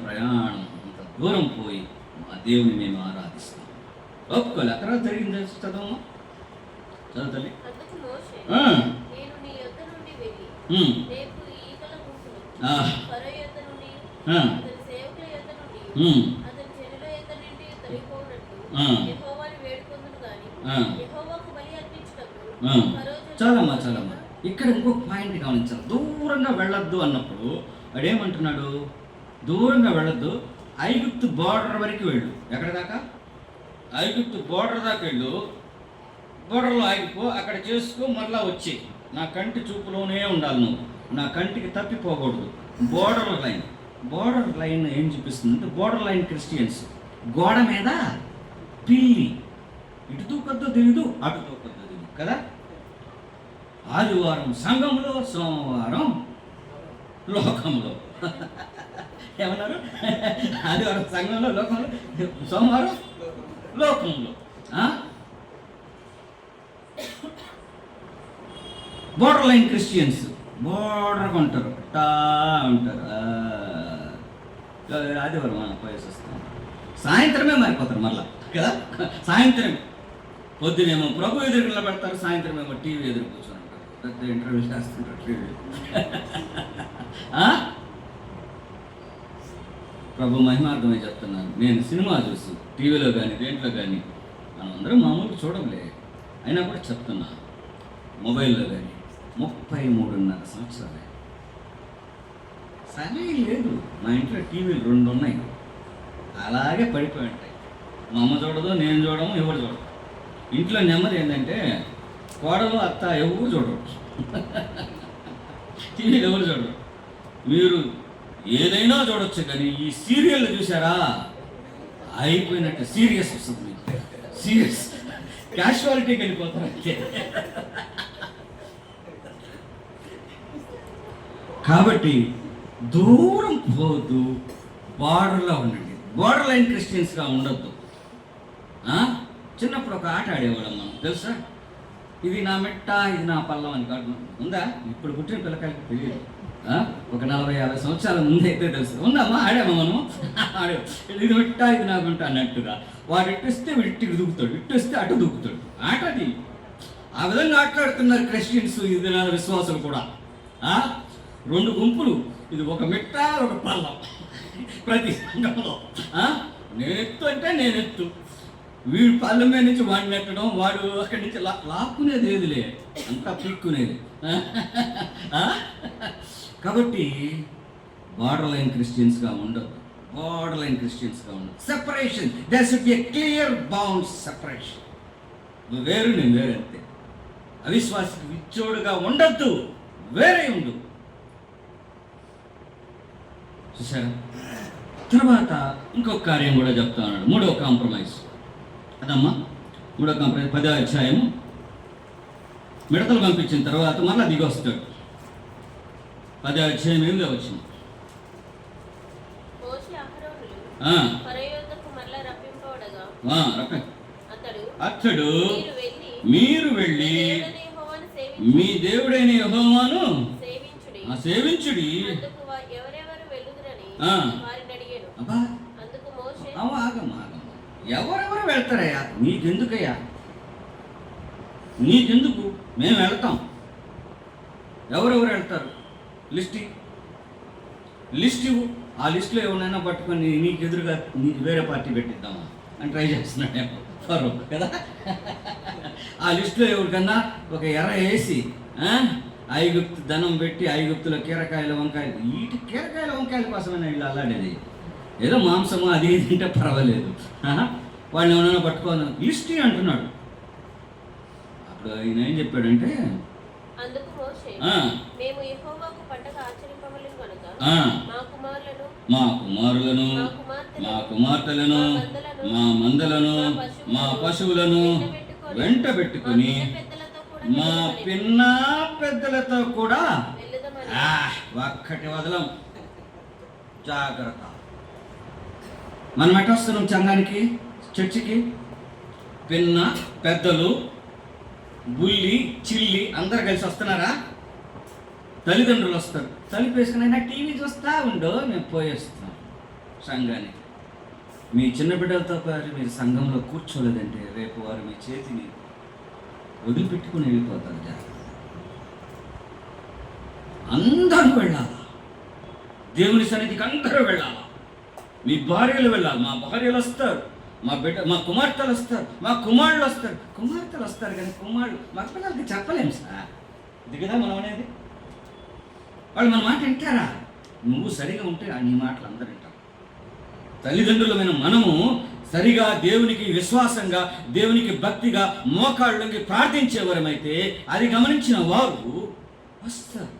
ప్రయాణం అంత దూరం పోయి మా దేవుని మేము ఆరాధిస్తాం. ఒప్పుకోలే. అక్కడ జరిగింది చదవమ్మా, చదువు తల్లి. అందుకు మోషే, నేను నీ యొద్ద నుండి వెళ్ళి రేపు ఈగల గుంపును ఫరో యొద్ద నుండి, అతని సేవకుల యొద్ద నుండి, అతని జనుల యొద్ద నుండి తొలగిపోనట్లు యెహోవాను వేడుకొందును గాని యెహోవాకు బలి అర్పించుటకు ఫరో. చాలమ్మా. ఇక్కడ ఇంకొక పాయింట్ గమనించాలి. దూరంగా వెళ్ళొద్దు అన్నప్పుడు వాడేమంటున్నాడు? దూరంగా వెళ్ళొద్దు, ఐగుప్తు బోర్డర్ వరకు వెళ్ళు. ఎక్కడ దాకా? ఐగుప్తు బోర్డర్ దాకా వెళ్ళు, బోర్డర్లో ఆగిపో, అక్కడ చేసుకో, మళ్ళా వచ్చి నా కంటి చూపులోనే ఉండాలి నువ్వు, నా కంటికి తప్పిపోకూడదు. బోర్డర్ లైన్ ఏం చూపిస్తుందంటే, బోర్డర్ లైన్ క్రిస్టియన్స్ గోడ మీద పిల్లి, ఇటు తూకొద్దు తెలియదు, అటు తూకొద్దు తెలియదు కదా. ఆదివారం సంఘంలో, సోమవారం లోకంలో. ఏమన్నారు? ఆదివారం సంఘంలో, లోకంలో, సోమవారం లోకంలో. బోర్డర్ లైన్ క్రిస్టియన్స్ బోర్డర్గా ఉంటారు, ఉంటారు. ఆదివారం పోయేసి వస్తాం, సాయంత్రమే మారిపోతారు మళ్ళా కదా. సాయంత్రం పొద్దునేమో ప్రభు ఎదురు నిలబెడతారు, సాయంత్రం ఏమో టీవీ ఎదురు కూర్చొని ఉంటారు, పెద్ద ఇంటర్వ్యూ చేస్తుంటారు టీవీ. ప్రభు మహిమార్థమే చెప్తున్నాను. నేను సినిమా చూసి టీవీలో కానీ దేంట్లో కానీ మనం అందరం మామూలుగా చూడలే, అయినా కూడా చెప్తున్నా, మొబైల్లో కానీ 33.5 సంవత్సరాలే సరే లేదు. మా ఇంట్లో టీవీలు 2 ఉన్నాయి, అలాగే పడిపోయి ఉంటాయి. మా అమ్మ చూడదు, నేను చూడము, ఎవరు చూడదు. ఇంట్లో నెమ్మది ఏంటంటే కోడలు, అత్త ఎవరు చూడరు, టీవీలు ఎవరు చూడరు. మీరు ఏదైనా చూడొచ్చు, కానీ ఈ సీరియల్ చూసారా అయిపోయినట్టు సీరియస్ వస్తుంది, సీరియస్ క్యాషువాలిటీకి వెళ్ళిపోతారు. కాబట్టి దూరం పోవద్దు, బార్డర్లో ఉండండి. బార్డర్ లైన్ క్రిస్టియన్స్గా ఉండొద్దు. చిన్నప్పుడు ఒక ఆట ఆడేవాళ్ళం మనం, తెలుసా? ఇది నా మెట్ట, ఇది నా పల్లం అని కాదు ఉందా? ఇప్పుడు పుట్టిన పిల్లకాయలకు తెలియదు. ఒక 40-50 సంవత్సరాల ముందు అయితే తెలుసు. ఉందమ్మా, ఆడామా మనం, ఆడే. ఇది మెట్ట, ఇది నా గుంట అన్నట్టుగా. వాడు ఇట్టిస్తే ఇట్టికి దూకుతాడు, ఇట్టిస్తే అటు దూకుతాడు. ఆట అది. ఆ విధంగా ఆటలాడుతున్నారు క్రిస్టియన్స్ ఈ దినాల విశ్వాసులు కూడా. 2 గుంపులు, ఇది ఒక మెట్ట, ఒక పల్లం ప్రతి సంఘంలో. నేనెత్తు అంటే నేనెత్తు, వీడు పళ్ళం మీద నుంచి వాడిని నెట్టడం, వాడు అక్కడి నుంచి లాక్కునేది లేదులే, అంతా పీక్కునేది. కాబట్టి బార్డర్ లైన్ క్రిస్టియన్స్గా ఉండదు, బార్డర్ లైన్ క్రిస్టియన్స్గా ఉండదు. Separation, there should be a clear bound separation. నువ్వు వేరు, నేను వేరే, అంతే. అవిశ్వాసికి విచ్చోడుగా ఉండద్దు, వేరే ఉండు. చూసారా? తర్వాత ఇంకొక కార్యం కూడా చెప్తా ఉన్నాడు, 3వ కాంప్రమైజ్. అదమ్మా 3వ కాంప్రమైజ్ 10వ అధ్యాయము. మిడతలు పంపించిన తర్వాత మళ్ళీ దిగి వస్తాడు. 10వ అధ్యాయం 8వ వచనం. అతడు మీరు వెళ్ళి మీ దేవుడైన యెహోవాను సేవించుడి. ఎవరెవరు వెళ్తారయ్యా? నీకెందుకయ్యా? నీకెందుకు? మేము వెళ్తాం. ఎవరెవరు వెళ్తారు? లిస్ట్ ఇవ్వు. ఆ లిస్టులో ఎవరైనా పట్టుకొని నీకు ఎదురుగా వేరే పార్టీ పెట్టిద్దామా అని ట్రై చేస్తున్నాడు ఫరో కదా. ఆ లిస్టులో ఎవరికన్నా ఒక ఎర్ర వేసి ఐగుప్తు ధనం పెట్టి, ఐగుప్తులో కీరకాయల వంకాయలు, వీటి కీరకాయల వంకాయల కోసమైనా వీళ్ళు అల్లాడేది. ఏదో మాంసము అది తింటే పర్వాలేదు, వాళ్ళని ఎవరైనా పట్టుకోవాలి లిస్ట్ అంటున్నాడు. అప్పుడు ఆయన ఏం చెప్పాడంటే, మా కుమారులను, మా కుమార్తెలను, మా మందలను, మా పశువులను వెంట పెట్టుకుని మా పిన్న పెద్దలతో కూడా ఒక్కటి వదలం. జాగ్రత్త. మనం ఎట్లా వస్తున్నాం సంఘానికి, చర్చికి? పిన్న పెద్దలు, బుల్లి, చిల్లి అందరు కలిసి వస్తున్నారా? తల్లిదండ్రులు వస్తారు, తలిపేసుకుని టీవీ చూస్తా ఉండో, మేము పోయేస్తాం సంఘానికి. మీ చిన్న బిడ్డలతో పాటు మీరు సంఘంలో కూర్చోలేదంటే రేపు వారు మీ చేతిని వదిలిపెట్టుకుని వెళ్ళిపోతారు. జాగ్రత్త. అందరూ వెళ్ళాలా, దేవుని సన్నిధికి అందరూ వెళ్ళాలా. మీ భార్యలు వెళ్ళాలి, మా భార్యలు వస్తారు, మా కుమార్తెలు వస్తారు, మా కుమారులు వస్తారు. కుమార్తెలు వస్తారు కానీ మా పిల్లలకి చెప్పలేము సార్. ఇది కదా మనం అనేది. వాళ్ళు మన మాట వింటారా? నువ్వు సరిగా ఉంటే నీ మాటలు అందరూ వింటారు. తల్లిదండ్రులమైన మనము సరిగా దేవునికి విశ్వాసంగా, దేవునికి భక్తిగా మోకాళ్ళకి ప్రార్థించేవారమైతే అది గమనించిన వారు వస్తారు.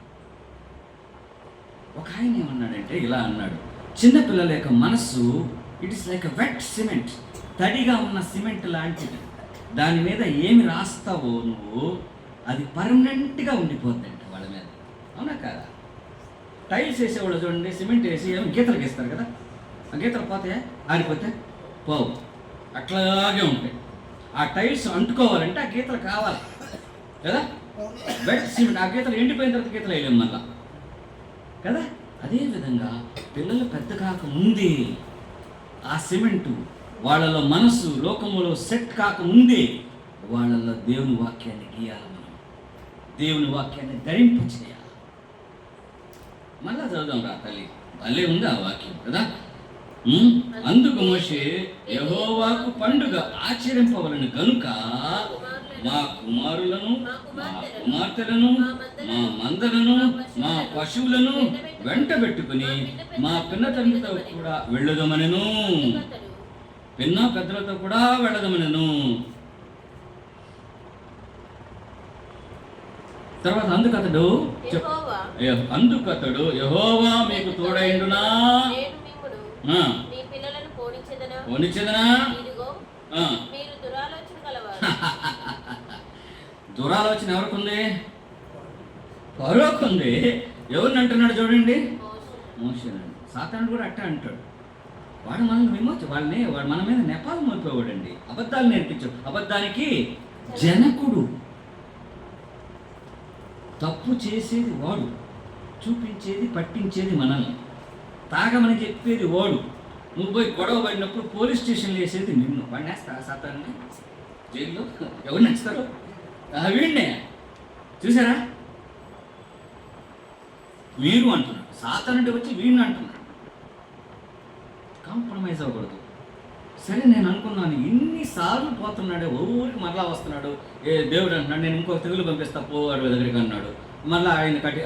ఒక ఆయన ఏమన్నాడంటే ఇలా అన్నాడు, చిన్నపిల్లల యొక్క మనస్సు it is like wet cement, తడిగా ఉన్న సిమెంట్ లాంటిది. దాని మీద ఏమి రాస్తావో నువ్వు అది పర్మనెంట్గా ఉండిపోద్దంట వాళ్ళ మీద. అవునా కాదా? టైల్స్ వేసేవాళ్ళు చూడండి, సిమెంట్ వేసి ఏమో గీతలు గీస్తారు కదా, ఆ గీతలు పోతాయా? ఆరిపోతే పోవు, అట్లాగే ఉంటాయి. ఆ టైల్స్ అంటుకోవాలంటే ఆ గీతలు కావాలి కదా. వెట్ సిమెంట్, ఆ గీతలు ఎండిపోయిన తర్వాత గీతలు వేయలేము మళ్ళా కదా. అదేవిధంగా పిల్లలు పెద్ద కాక ముందే ఆ సిమెంటు వాళ్ళలో మనసు లోకములో సెట్ కాక ముందే వాళ్ళలో దేవుని వాక్యాన్ని గీయాలి. మనం దేవుని వాక్యాన్ని ధరింప చేయాలి. మళ్ళా చదువుదాం రా తల్లి, భలే ఉంది ఆ వాక్యం కదా. అందుకు మోషే యెహోవాకు పండుగ ఆచరింపవలను గనుక మా కుమారులను, మా కుమార్తెలను, మా మందలను, మా పశువులను వెంట పెట్టుకుని మా పిన్న తండ్రితో కూడా వెళ్ళదమనెను. పిన్న పెద్దలతో కూడా వెళ్ళదమనెను. తర్వాత అందుకతడు యెహోవా మీకు తోడైండునా, పోనిచ్చేదనా. దురాలోచన ఎవరికుంది? ఫరోకుంది. ఎవరిని అంటున్నాడు చూడండి, మోషేనండి. సాతానుడు కూడా అట్టే అంటాడు. వాడు మనల్ని వాడు మన మీద నెపాలు మోపేవాడండి, అబద్ధాలు నేర్పించాడు. అబద్ధానికి జనకుడు. తప్పు చేసేది వాడు, చూపించేది పట్టించేది మనల్ని, తాగమని చెప్పేది వాడు. నువ్వు పోయి గొడవ పడినప్పుడు పోలీస్ స్టేషన్లో వేసేది నిన్ను. వాడిని వేస్తారా సాతాన్ని జైల్లో? ఎవరిని వేస్తారు? వీడినే. చూసారా? మీరు అంటున్నాడు, సాతానుడు వచ్చి వీడిని అంటున్నాడు. కాంప్రమైజ్ అవ్వకూడదు. సరే నేను అనుకున్నాను, ఇన్నిసార్లు పోతున్నాడే, ఊరికి మరలా వస్తున్నాడు. దేవుడు అంటున్నాడు నేను ఇంకో తెగులు పంపిస్తా పోవాడు దగ్గరికి అన్నాడు. మళ్ళీ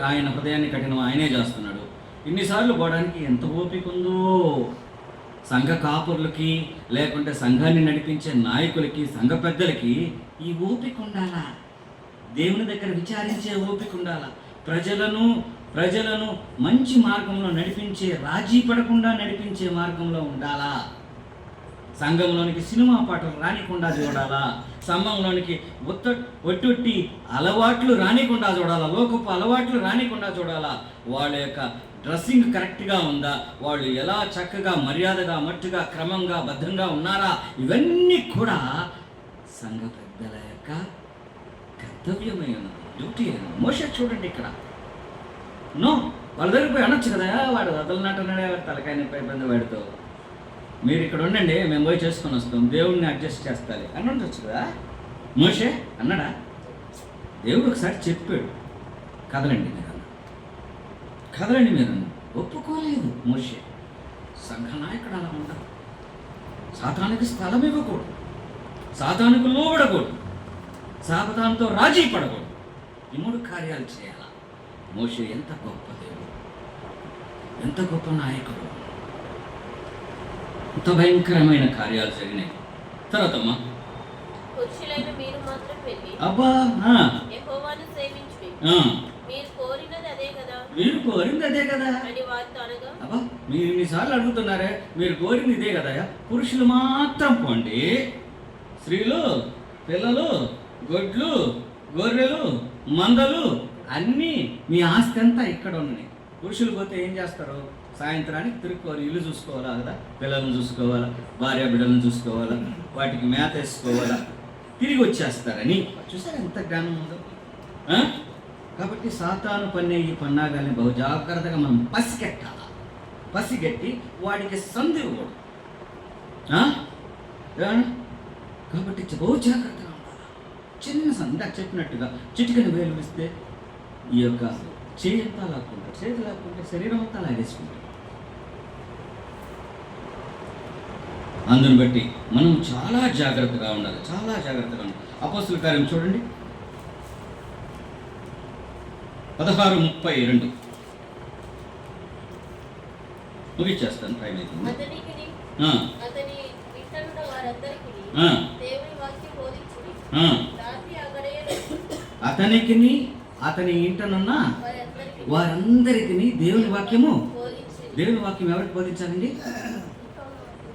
ఆయన హృదయాన్ని కఠినం ఆయనే చేస్తున్నాడు. ఇన్నిసార్లు పోవడానికి ఎంత ఓపిక ఉందో. సంఘ కాపురులకి, లేకుంటే సంఘాన్ని నడిపించే నాయకులకి, సంఘ పెద్దలకి ఈ ఓపిక ఉండాలా. దేవుని దగ్గర విచారించే ఓపిక ఉండాలా. ప్రజలను మంచి మార్గంలో నడిపించే, రాజీ పడకుండా నడిపించే మార్గంలో ఉండాలా. సంఘంలోనికి సినిమా పాటలు రానికుండా చూడాలా. సంఘంలోనికి ఒట్టొట్టి అలవాట్లు రానికుండా చూడాలా. లోకపు అలవాట్లు రానికుండా చూడాలా. వాళ్ళ యొక్క డ్రెస్సింగ్ కరెక్ట్గా ఉందా, వాళ్ళు ఎలా చక్కగా మర్యాదగా మట్టుగా క్రమంగా భద్రంగా ఉన్నారా, ఇవన్నీ కూడా సంఘ పెద్దల యొక్క కర్తవ్యమై ఉన్నది, డ్యూటీ అయినది. మోషే చూడండి ఇక్కడ వాళ్ళ దగ్గర పోయి అనొచ్చు కదా, వాడు వదలనట్టున్నాడే, వాడు తలకాయ నొప్పి ఇబ్బంది వాడితో, మీరు ఇక్కడ ఉండండి మేము పోయి చేసుకొని వస్తాం, దేవుడిని అడ్జస్ట్ చేస్తాలి అని ఉండొచ్చు కదా. మోషే అన్నాడా? దేవుడు ఒకసారి చెప్పాడు, కదలండి మీరు, కదలండి మీరు. ఒప్పుకోలేదు మోషే. సంఘ నాయకుడు అలా ఉంటారు. సాతానికి స్థలం ఇవ్వకూడదు, సాతానికి లోబడకూడదు, సాతానుతో రాజీ పడకూడదు. ఈ 3 కార్యాలు చేయాలి. మోషే ఎంత గొప్ప దేవుడు, ఎంత గొప్ప నాయకుడు, ఎంత భయంకరమైన కార్యాలు జరిగినాయి. తర్వాత అమ్మా, పురుషులైన మీరు మాత్రం వెళ్ళి అబ్బా యెహోవాను సేవించుడి, మీరు కోరినది అదే కదా, మీరు కోరింది అదే కదా అని వారితో అనగా, అబ్బా మీరు ఇన్నిసార్లు అడుగుతున్నారే, మీరు కోరింది ఇదే కదా. పురుషులు మాత్రం పోండి, స్త్రీలు, పిల్లలు, గొడ్లు, గొర్రెలు, మందలు అన్నీ మీ ఆస్తి అంతా ఇక్కడ ఉన్నాయి. పురుషులు పోతే ఏం చేస్తారు? సాయంత్రానికి తిరుక్కోవాలి, ఇల్లు చూసుకోవాలా కదా, పిల్లలను చూసుకోవాలా, భార్య బిడ్డలను చూసుకోవాలా, వాటికి మేత వేసుకోవాలా, తిరిగి వచ్చేస్తారని. చూసారా ఎంత జ్ఞానం ఉందో. కాబట్టి సాతాను పన్నే ఈ పన్నాగాల్ని బహు జాగ్రత్తగా మనం పసిగట్టాలి. పసిగట్టి వాడికి సంధి ఇవ్వకూడదు. కాబట్టి బహు జాగ్రత్తగా ఉండాలి. చిన్న సందాక చెప్పినట్టుగా చిటికని వేలు ఇస్తే ఈ యొక్క చేయి అంతా లాక్కుంటాడు, చేతి లాక్కుంటే శరీరం అంతా లాగేసుకుంటాడు. అందుని బట్టి మనం చాలా జాగ్రత్తగా ఉండాలి, చాలా జాగ్రత్తగా ఉండాలి. అపోస్తుల కార్యం చూడండి 16:32 ముగిచ్చేస్తాను, టైం అవుతుంది. అతనికి అతని ఇంటనున్న వారందరికీ దేవుని వాక్యము, దేవుని వాక్యం ఎవరికి బోధించాలండి?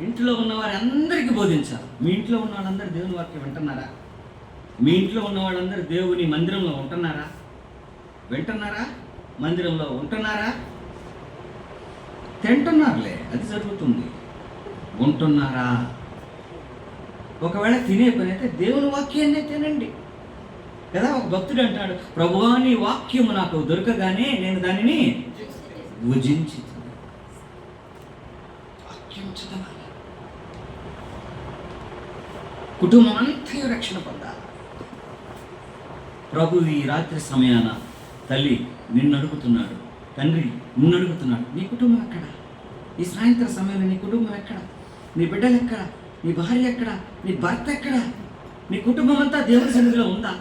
ఇంట్లో ఉన్న వారందరికీ బోధించాలి. మీ ఇంట్లో ఉన్న వాళ్ళందరూ దేవుని వాక్యం వింటున్నారా? మీ ఇంట్లో ఉన్న వాళ్ళందరూ దేవుని మందిరంలో ఉంటున్నారా? వింటున్నారా? మందిరంలో ఉంటున్నారా? తింటున్నారులే, అది జరుగుతుంది. ఉంటున్నారా? ఒకవేళ తినే పని అయితే దేవుని వాక్యాన్నే తినండి కదా. ఒక భక్తుడు అంటాడు, ప్రభువా నీ వాక్యము నాకు దొరకగానే నేను దానిని భుజించి వాక్యం చదవాలి. కుటుంబం అంతా రక్షణ పొందాలి. ప్రభు ఈ రాత్రి సమయాన తల్లి నిన్ను అడుగుతున్నాడు, తండ్రి నిన్ను అడుగుతున్నాడు, నీ కుటుంబం ఎక్కడ? ఈ సాయంత్రం సమయంలో నీ కుటుంబం ఎక్కడ? నీ బిడ్డలు ఎక్కడ? నీ భార్య ఎక్కడ? నీ భర్త ఎక్కడ? నీ కుటుంబం అంతా దేవుని సన్నిధిలో ఉందా?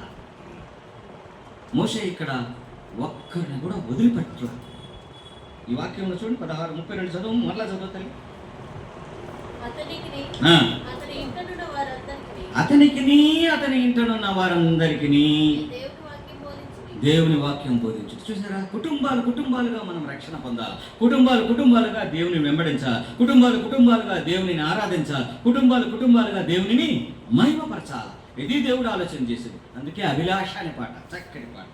మోషే ఇక్కడ ఒక్కరిని కూడా వదిలిపెట్టరు. ఈ వాక్యంలో చూడండి 16:32 చదువు, మరలా చదువుతాయి. అతనికిని అతని ఇంటనున్న వారందరికీ దేవుని వాక్యం బోధించు. చూసారా, కుటుంబాలుగా మనం రక్షణ పొందాలి. కుటుంబాలుగా దేవుని వెంబడించాలి. కుటుంబాలుగా దేవునిని ఆరాధించాలి. కుటుంబాలుగా దేవునిని మహిమపరచాలి. ఇది దేవుడు ఆలోచన చేసేది. అందుకే అభిలాష అనే పాట, చక్కటి పాట.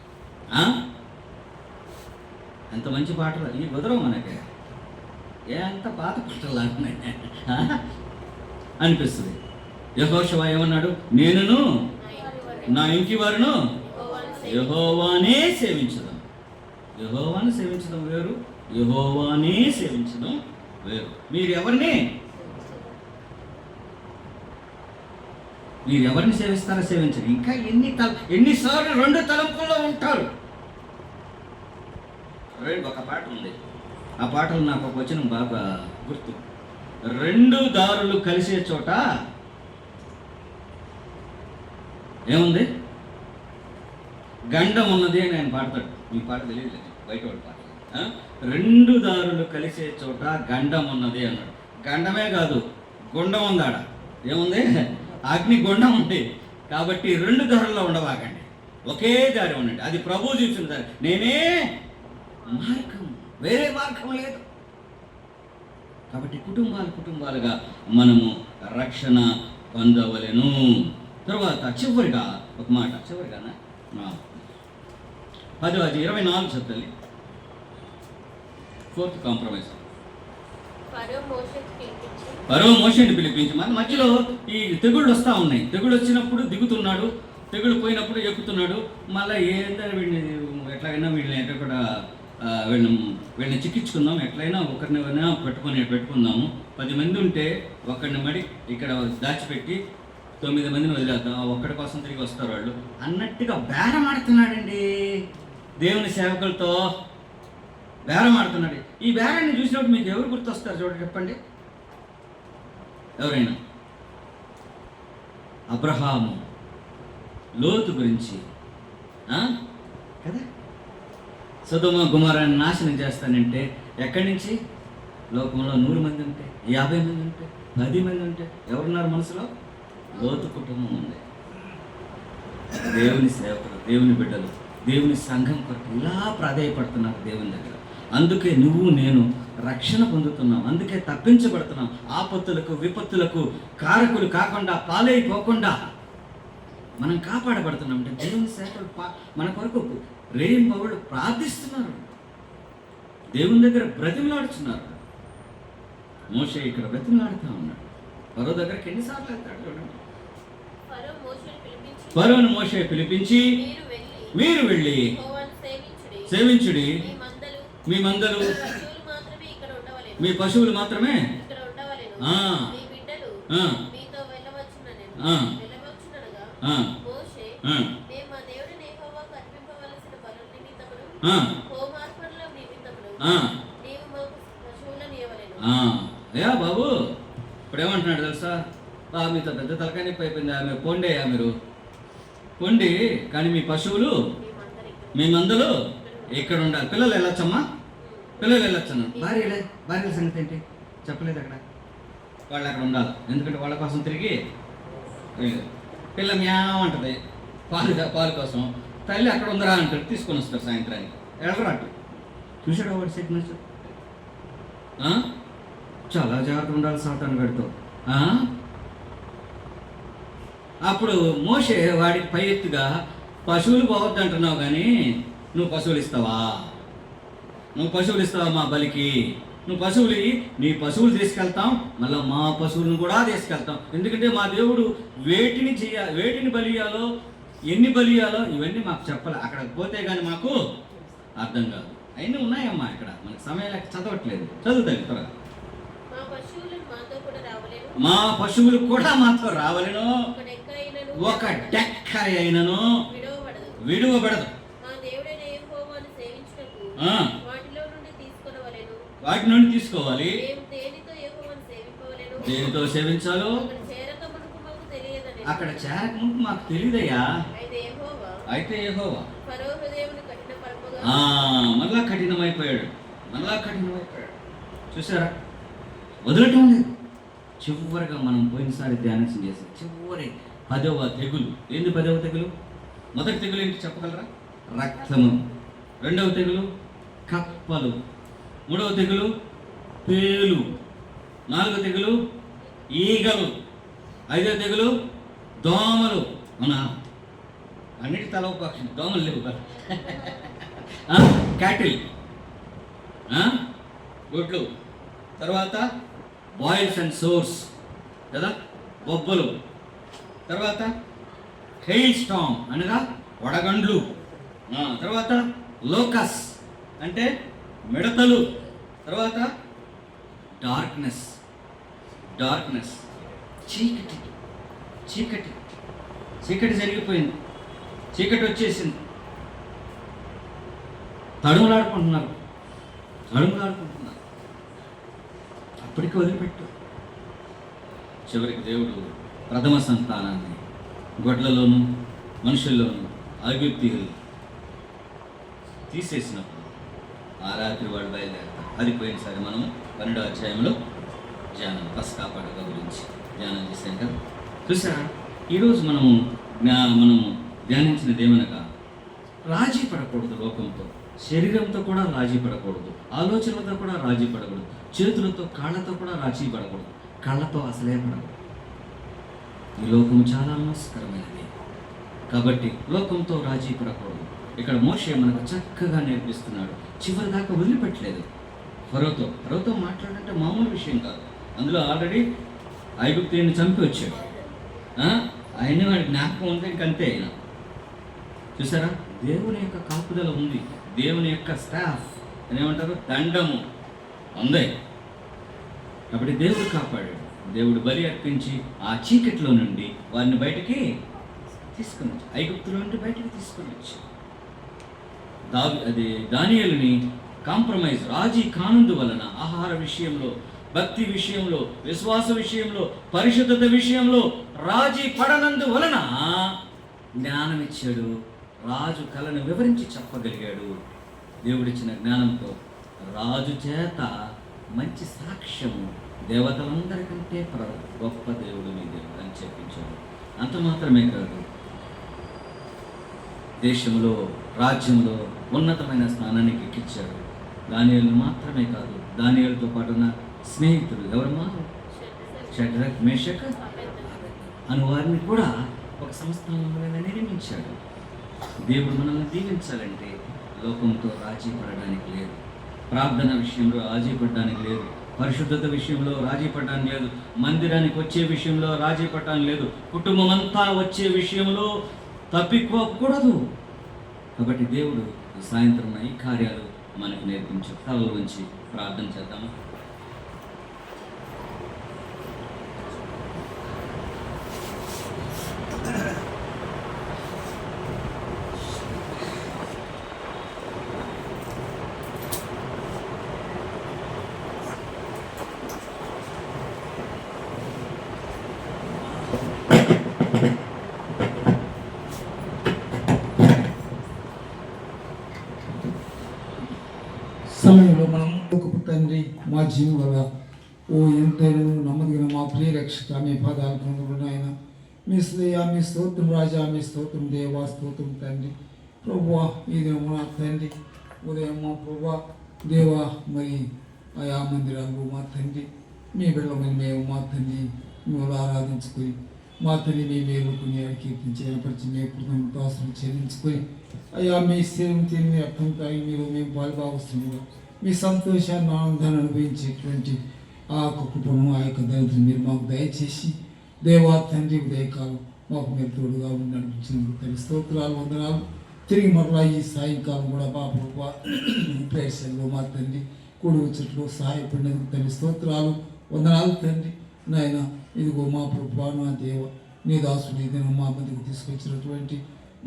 ఎంత మంచి పాటలు ఈ కుదరవు మనకి, ఎంత పాత పాటలు అనిపిస్తుంది. యెహోషువ ఏమన్నాడు? నేనును నా ఇంటి వారును యెహోవానే సేవించడం. యెహోవాను సేవించడం వేరు, యెహోవానే సేవించడం వేరు. మీరు ఎవరిని సేవిస్తారో సేవించరు. ఇంకా ఎన్నిసార్లు 2 తలంపుల్లో ఉంటారు. ఒక పాట ఉంది, ఆ పాటలు నాకు ఒక వచనం బాగా గుర్తు. 2 దారులు కలిసే చోట ఏముంది? గండం ఉన్నది అని ఆయన పాడతాడు. మీ పాట తెలియదు, బయట వాడు పాట. 2 దారులు కలిసే చోట గండం ఉన్నది అన్నాడు. గండమే కాదు, గుండం ఉంది ఆడ. ఏముంది? అగ్ని గుండం ఉంది. కాబట్టి 2 దారుల్లో ఉండవాకండి, ఒకే దారి ఉండండి. అది ప్రభువు చూసిన దారి. నేనే మార్గం, వేరే మార్గం లేదు. కాబట్టి కుటుంబాలుగా మనము రక్షణ పొందవలెను. తర్వాత చివరిగా ఒక మాట, చివరిగానా 10:24 చదువుతుంది. 4th compromise. ఫరో మోషేని పిలిపించి, మన మధ్యలో ఈ తెగుళ్ళు వస్తూ ఉన్నాయి. తెగుళ్ళు వచ్చినప్పుడు దిగుతున్నాడు, తెగుళ్ళు పోయినప్పుడు ఎక్కుతున్నాడు. మళ్ళీ ఏంటంటే వీడిని ఎట్లాగైనా ఎక్కడ వీళ్ళని చిక్కించుకుందాం, ఎట్లయినా ఒకరినైనా పెట్టుకుందాము. 10 మంది ఉంటే ఒకరిని మడి ఇక్కడ దాచిపెట్టి 9 మందిని వదిలేద్దాం, ఒక్కడి కోసం తిరిగి వస్తారు వాళ్ళు అన్నట్టుగా బేరం ఆడుతున్నాడండి. దేవుని సేవకులతో బేరం ఆడుతున్నాడు. ఈ బేరాన్ని చూసినప్పుడు మీకు ఎవరు గుర్తొస్తారు చూడండి, చెప్పండి. ఎవరైనా? అబ్రహాము, లోతు గురించి కదా. సొదొమ గొమొర్రాని నాశనం చేస్తానంటే ఎక్కడి నుంచి? లోకంలో 100 మంది ఉంటే, 50 మంది ఉంటే, 10 మంది ఉంటే ఎవరున్నారు మనసులో? లోతు కుటుంబం ఉంది. దేవుని సేవకులు, దేవుని బిడ్డలు, దేవుని సంఘం కొరకు ఇలా ప్రాధేయపడుతున్నారు దేవుని దగ్గర. అందుకే నువ్వు నేను రక్షణ పొందుతున్నాం. అందుకే తప్పించబడుతున్నాం. ఆపత్తులకు విపత్తులకు కారకులు కాకుండా, పాలైపోకుండా మనం కాపాడబడుతున్నాం. అంటే దేవుని సేవకులు మన కొరకు రేయింబవళ్ళు ప్రార్థిస్తున్నారు, దేవుని దగ్గర బ్రతిమలాడుతున్నారు. మోషే ఇక్కడ బ్రతిమలాడుతూ ఉన్నాడు. ఫరో దగ్గరికి ఎన్నిసార్లు వెళ్తాడు చూడండి. ఫరోను మోషే పిలిపించి, మీరు వెళ్ళి సేవించుడి, మీ మందలు, మీ పశువులు మాత్రమే బాబు. ఇప్పుడు ఏమంటున్నాడు తెలుసా? మీతో పెద్ద తలకాయ నొప్పి అయిపోయింది, ఆమె పోండేయా, మీరు పోండి, కానీ మీ పశువులు, మీ మందలు ఇక్కడ ఉండాలి. పిల్లలు వెళ్ళొచ్చమ్మా, పిల్లలు వెళ్ళొచ్చు. భార్యల సంగతి ఏంటి చెప్పలేదు అక్కడ. వాళ్ళు అక్కడ ఉండాలి, ఎందుకంటే వాళ్ళ కోసం తిరిగి పిల్ల మ్యామంటది పాలు కోసం. తల్లి అక్కడ ఉందరా అంటారు, తీసుకొని వస్తారు సాయంత్రానికి. వెళ్ళరా అటు చూసాడు వాడు సిగ్నల్స్. చాలా జాగ్రత్త ఉండాలి సాతాను గడితో. అప్పుడు మోషే వాడికి పై ఎత్తుగా పశువులు పోవద్దు అంటున్నావు కానీ నువ్వు పశువులు ఇస్తావా? నువ్వు పశువులు ఇస్తావా మా బలికి? నువ్వు పశువులు నీ పశువులు తీసుకెళ్తాం, మళ్ళీ మా పశువులను కూడా తీసుకెళ్తాం. ఎందుకంటే మా దేవుడు వేటిని బలియాలో, ఎన్ని బలియాలో ఇవన్నీ మాకు చెప్పాలి. అక్కడికి పోతే కానీ మాకు అర్థం కాదు. అవన్నీ ఉన్నాయమ్మా, ఇక్కడ మనకు సమయం లేక చదవట్లేదు. చదువుతాయి త్వరగా. మా పశువులు కూడా మాతో రావలేను, ఒక డెక్క అయినను విడువబడదు. వాటి నుండి తీసుకోవాలి. దేనితో సేవించాలో అక్కడ చేరక ముందు మాకు తెలియదయ్యా. అయితే యెహోవా మళ్ళా కఠినమైపోయాడు. చూసారా, వదలటం లేదు. చివరిగా మనం పోయినసారి ధ్యానం చేసాం. చివరి 10వ తెగులు ఏంది? 10వ తెగులు, మొదటి తెగులు ఏంటి చెప్పగలరా? రక్తము. 2వ తెగులు కప్పలు. 3వ తెగులు పేలు. 4వ తెగులు ఈగలు. 5వ తెగులు దోమలు. అవునా? అన్నిటి తల పక్షి, దోమలు లేవు కదా. క్యాటిల్, గుడ్లు. తర్వాత బాయిల్స్ అండ్ సోర్స్ కదా, బొబ్బలు. తర్వాత హెయిల్ స్టామ్ అనగా వడగండ్లు. తర్వాత లోకస్ అంటే మిడతలు. తర్వాత డార్క్నెస్, చీకటి జరిగిపోయింది. చీకటి వచ్చేసింది. తడుములాడుకుంటున్నారు. అప్పటికి వదిలిపెట్టు. చివరికి దేవుడు ప్రథమ సంతానాన్ని గొడ్లలోను మనుషుల్లోను ఐగుప్తీయులు తీసేసినప్పుడు ఆ రాత్రి వాడు బయలుదేరతారు. అది పోయినసారి మనం 12వ అధ్యాయంలో పస్కా పండుగ గురించి ధ్యానం చేశాం కదా. చూసారా, ఈరోజు మనము ధ్యానించినది ఏమనగా రాజీ పడకూడదు. లోకంతో, శరీరంతో కూడా రాజీ పడకూడదు, ఆలోచనలతో కూడా రాజీ పడకూడదు, చేతులతో కాళ్ళతో కూడా రాజీ పడకూడదు, కళ్ళతో అసలే పడకూడదు. ఈ లోకం చాలా అనవసరమైనది కాబట్టి లోకంతో రాజీ పడకూడదు. ఇక్కడ మోషే మనకు చక్కగా నేర్పిస్తున్నాడు. చివరి దాకా వదిలిపెట్టలేదు. ఫరోతో మాట్లాడంటే మామూలు విషయం కాదు. అందులో ఆల్రెడీ ఐగుప్తీయుని చంపి వచ్చాడు. ఆయన వాడి జ్ఞాపకం ఉంది, ఇంకంతే. అయినా చూసారా, దేవుని యొక్క కాపుదల ఉంది. దేవుని యొక్క స్టాఫ్ ఏమంటారు, దండము ఉంది. కాబట్టి దేవుడు కాపాడాడు. దేవుడు బలి అర్పించి ఆ చీకటిలో నుండి వారిని బయటికి తీసుకుని వచ్చి, ఐగుప్తులో నుండి బయటికి తీసుకుని వచ్చి, దానియేలుని కాంప్రమైజ్, రాజీ కానందు వలన ఆహార విషయంలో, భక్తి విషయంలో, విశ్వాస విషయంలో, పరిశుద్ధత విషయంలో రాజీ పడనందు వలన జ్ఞానం ఇచ్చాడు. రాజు కళను వివరించి చెప్పగలిగాడు. దేవుడిచ్చిన జ్ఞానంతో రాజు చేత మంచి సాక్ష్యము, దేవతలందరికంటే గొప్ప దేవుడు మీ దేవుడు అని చెప్పించాడు. అంత మాత్రమే కాదు, దేశంలో, రాజ్యంలో ఉన్నతమైన స్థానానికి ఎక్కించాడు. దానియేలు మాత్రమే కాదు, దానియేలుతో పాటు ఉన్న స్నేహితులు ఎవరమ్మా, షడ్రక్, మేషక్ అను వారిని కూడా ఒక సంస్థానంలో నిర్మించాడు. దేవుడు మనల్ని దీవించాలంటే లోకంతో రాజీ పడడానికి లేదు, ప్రార్థన విషయంలో రాజీ పడడానికి లేదు, పరిశుద్ధత విషయంలో రాజీ పడడానికి లేదు, మందిరానికి వచ్చే విషయంలో రాజీ పడడానికి లేదు, కుటుంబం అంతా వచ్చే విషయంలో తప్పిపోకూడదు. కాబట్టి దేవుడు ఈ సాయంత్రం ఈ కార్యాలు మనకు నేర్పించు. తలల నుంచి ప్రార్థన చేద్దాము. సమయంలో మనం గొప్ప తండ్రి, మా జీవుల ఎంతైనా నమ్మదగిన మా ప్రియ రక్షక, మీ పదాలు పొందుకున్న ఆయన, మీ శ్రేయ, మీ స్తోత్రం రాజా, మీ స్తోత్రం దేవా, స్తోత్రం తండ్రి. ప్రభువా, ఇది మా తండ్రి ఉదయం మా ప్రభువా దేవా, మరి ఆయా మందిరాలు మా తండ్రి, మీ బిడ్డలమైన మేము మా తండ్రి మిమ్మల్ని ఆరాధించుకొని మా తల్లి మీ మేలుకుని కీర్తించి ఏర్పరిచి మీ దాసులు చెల్లించుకొని అయ్యా మీ సేవను తిరిగి అర్థం తాగి మీరు మేము పాలుభాగస్తున్నాము. మీ సంతోషాన్ని ఆనందాన్ని అనుభవించేటువంటి ఆ యొక్క కృపను ఆ యొక్క దరిద్రం మీరు మాకు దయచేసి దేవా తండ్రి ఉదయకాలం మాకు మీరు తోడుగా ఉండి నడిపించినందుకు తల్లి స్తోత్రాలు వందనాలు. తిరిగి మరలా ఈ సాయంకాలం కూడా మా ప్రభు ప్రేక్షల్లో మా తండ్రి కూడి వచ్చేట్లు సహాయపడినందుకు తల్లి స్తోత్రాలు వందనాలు తండ్రి. నాయన ఇదిగో మా ప్రభు నా దేవ నీ దాసుడు ఇదేనా మా మధ్యకు తీసుకొచ్చినటువంటి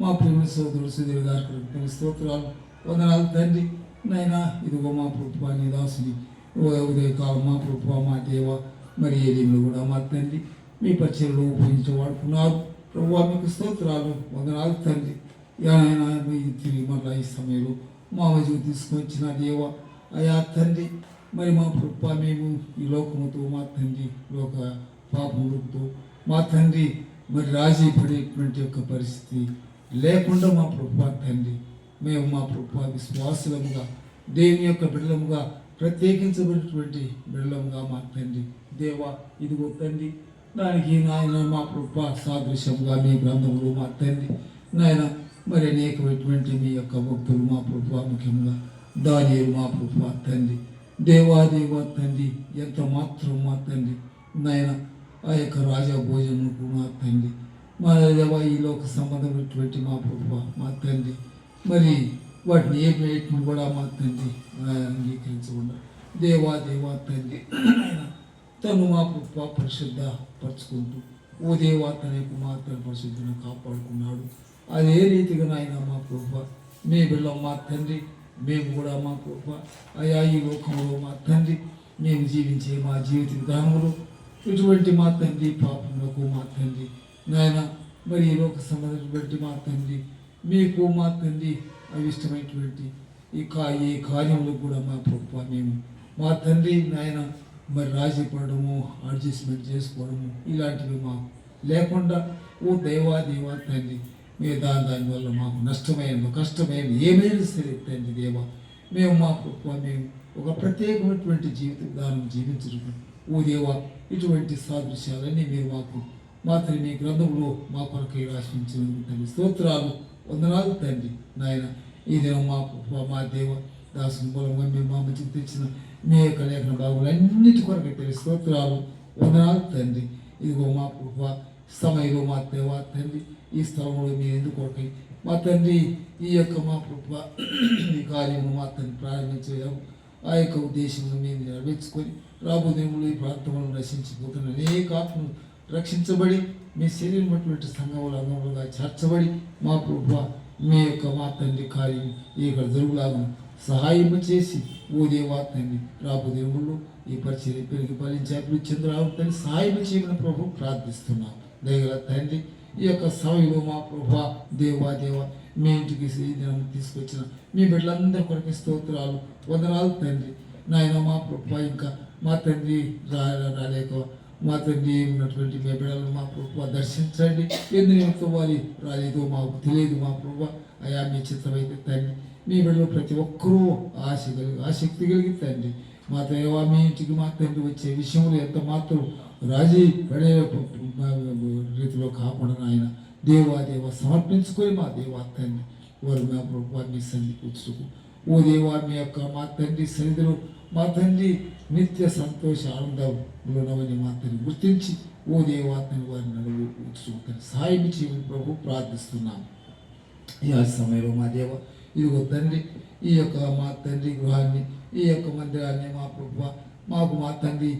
మా ప్రేమ సోదరుడు సుధీర్ గారికి తల్లి స్తోత్రాలు వందనాలు తండ్రి. నాయన ఇదిగో మా ప్రభు నీ దాసుని ఉదయకాలం మా ప్రభు మా దేవ మరి ఏలింలో కూడా మా తండ్రి మీ పరిచయలో ఉపయోగించి వాడుకున్నారు. ప్రభు మీకు స్తోత్రాలు వందనాలు తండ్రి. ఆయన తిరిగి మళ్ళీ ఈ సమయంలో మా మధ్యకు తీసుకొచ్చిన దేవ అయా తండ్రి మరి మా ప్రభు మేము ఈ లోకముతో మా తండ్రి లోక పాపములతో మా తండ్రి మరి రాజీ పడేటువంటి యొక్క పరిస్థితి లేకుండా మా ప్రభు తండ్రి మేము మా ప్రభు విశ్వాసులముగా దేవుని యొక్క బిడ్డలముగా ప్రత్యేకించబడినటువంటి బిడ్డలముగా మా తండ్రి దేవా ఇదిగో తండ్రి దానికి నాయన మా ప్రభు సాదృశ్యంగా మీ గ్రంథములు మా తండ్రి నాయన మరి అనేకమైనటువంటి మీ యొక్క భక్తులు మా ప్రభు ముఖ్యంగా దానియేలు మా ప్రభు తండ్రి దేవా తండ్రి ఎంత మాత్రం మా తండ్రి నాయన ఆ యొక్క రాజా భోజనకు మా తండ్రి మా దేవ ఈ లోక సంబంధమైనటువంటి మా ప్రభు మా తండ్రి మరి వాటిని ఏ ప్రయత్నం కూడా మా తండ్రి అంగీకరించకుండా దేవా తండ్రి తను మా ప్రభు పరిశుద్ధ పరుచుకుంటూ ఓ దేవా తన యొక్క మాత్రం పరిశుద్ధిని కాపాడుకున్నాడు. అదే రీతిగా నాయన మా ప్రభు మీ బిడ్డ మా తండ్రి మేము కూడా మా ప్రభు అయా ఈ లోకంలో మా తండ్రి మేము జీవించే మా జీవిత విధానంలో ఇటువంటి మా తండ్రి పాపములకు మా తండ్రి నాయన మరి ఈ లోక సంబంధించినటువంటి మా తండ్రి మీకు మా తండ్రి అవిష్టమైనటువంటి ఈ కార్యంలో కూడా మా ప్రభు మేము మా తండ్రి నాయన మరి రాజీ పడము అడ్జస్ట్మెంట్ చేసుకోవడము ఇలాంటివి మాకు లేకుండా ఓ దేవా తండ్రి మేము దానివల్ల మాకు నష్టమైన కష్టమైన ఏమైనా సరే తండ్రి దేవా మేము మా ప్రభు మేము ఒక ప్రత్యేకమైనటువంటి జీవిత విధానం జీవించడం ఓ దేవా ఇటువంటి సాదృశ్యాలన్నీ మీరు మాకు మాత్రం మీ గ్రంథంలో మా కొరకై రాసించినందుకు తండ్రి స్తోత్రాలు వందనాలు తండ్రి నాయన ఈ దినం మా ప్రభు మా దేవ దాసుని మూలంగా మేము మా మధ్యకు తెచ్చిన మీ యొక్క లేఖన భాగులన్నిటి కొరకు తెలిసి స్తోత్రాలు వందనాలు తండ్రి. ఇదిగో మా ప్రభు సమయంలో మా దేవా తండ్రి ఈ స్థలంలో మీరు ఎందుకొరకై మా తండ్రి ఈ యొక్క మా ప్రభు ఈ కార్యము మా తండ్రి ప్రారంభించాము. ఆ యొక్క ఉద్దేశంలో మేము నెరవేర్చుకొని రాబోదేములు ఈ ప్రాంతంలో రక్షించిపోతున్న అనేక ఆత్మలు రక్షించబడి మీ శరీరం అటువంటి సంఘములు అంగములుగా చేర్చబడి మా ప్రభు మీ యొక్క మా తండ్రి కార్యం ఇక్కడ జరుగులాగా సహాయం చేసి ఓ దేవా తండ్రి రాబోదేములు ఈ పరిచయం పెరిగి ఫలించి అభివృద్ధి చెందురావుతాన్ని సహాయం చేయమని ప్రభు ప్రార్థిస్తున్నాం. దయగల తండ్రి ఈ యొక్క సమయంలో మా ప్రభు దేవా మీ ఇంటికి తీసుకొచ్చిన మీ బిడ్డలందరి కొరకు స్తోత్రాలు వందనాలు తండ్రి. నాయన మా ప్రభు ఇంకా మా తండ్రి రాలేక మా తండ్రి ఉన్నటువంటి మీ బిడ్డలను మా ప్రభు దర్శించండి. ఎందుకు వారి రాలేదో మాకు తెలియదు మా ప్రభు అయా మీ చిత్తమైతే తండ్రి మీ బిడ్డలు ప్రతి ఒక్కరూ ఆసక్తి కలిగి తండ్రి మా దేవా మీ ఇంటికి మా తండ్రి వచ్చే విషయంలో ఎంత మాత్రం రాజీ పడే రీతిలో కాకుండా ఆయన దేవా సమర్పించుకొని మా దేవా తండ్రి వారు మా ప్రభు మీ సన్నిధి కూర్చుకు ఓ దేవా మీ యొక్క మా తండ్రి సన్నిధిలో మా తండ్రి నిత్య సంతోష ఆనందంలోనవని మా తండ్రి గుర్తించి ఓ దేవా తండ్రి వారిని నడువు కూర్చుకుంటాను సహాయం చేయమని ప్రభు ప్రార్థిస్తున్నాము. ఈ సమయంలో మా దేవ ఇదిగో తండ్రి ఈ యొక్క మా తండ్రి గృహాన్ని ఈ యొక్క మందిరాన్ని మా ప్రభు మాకు మా తండ్రి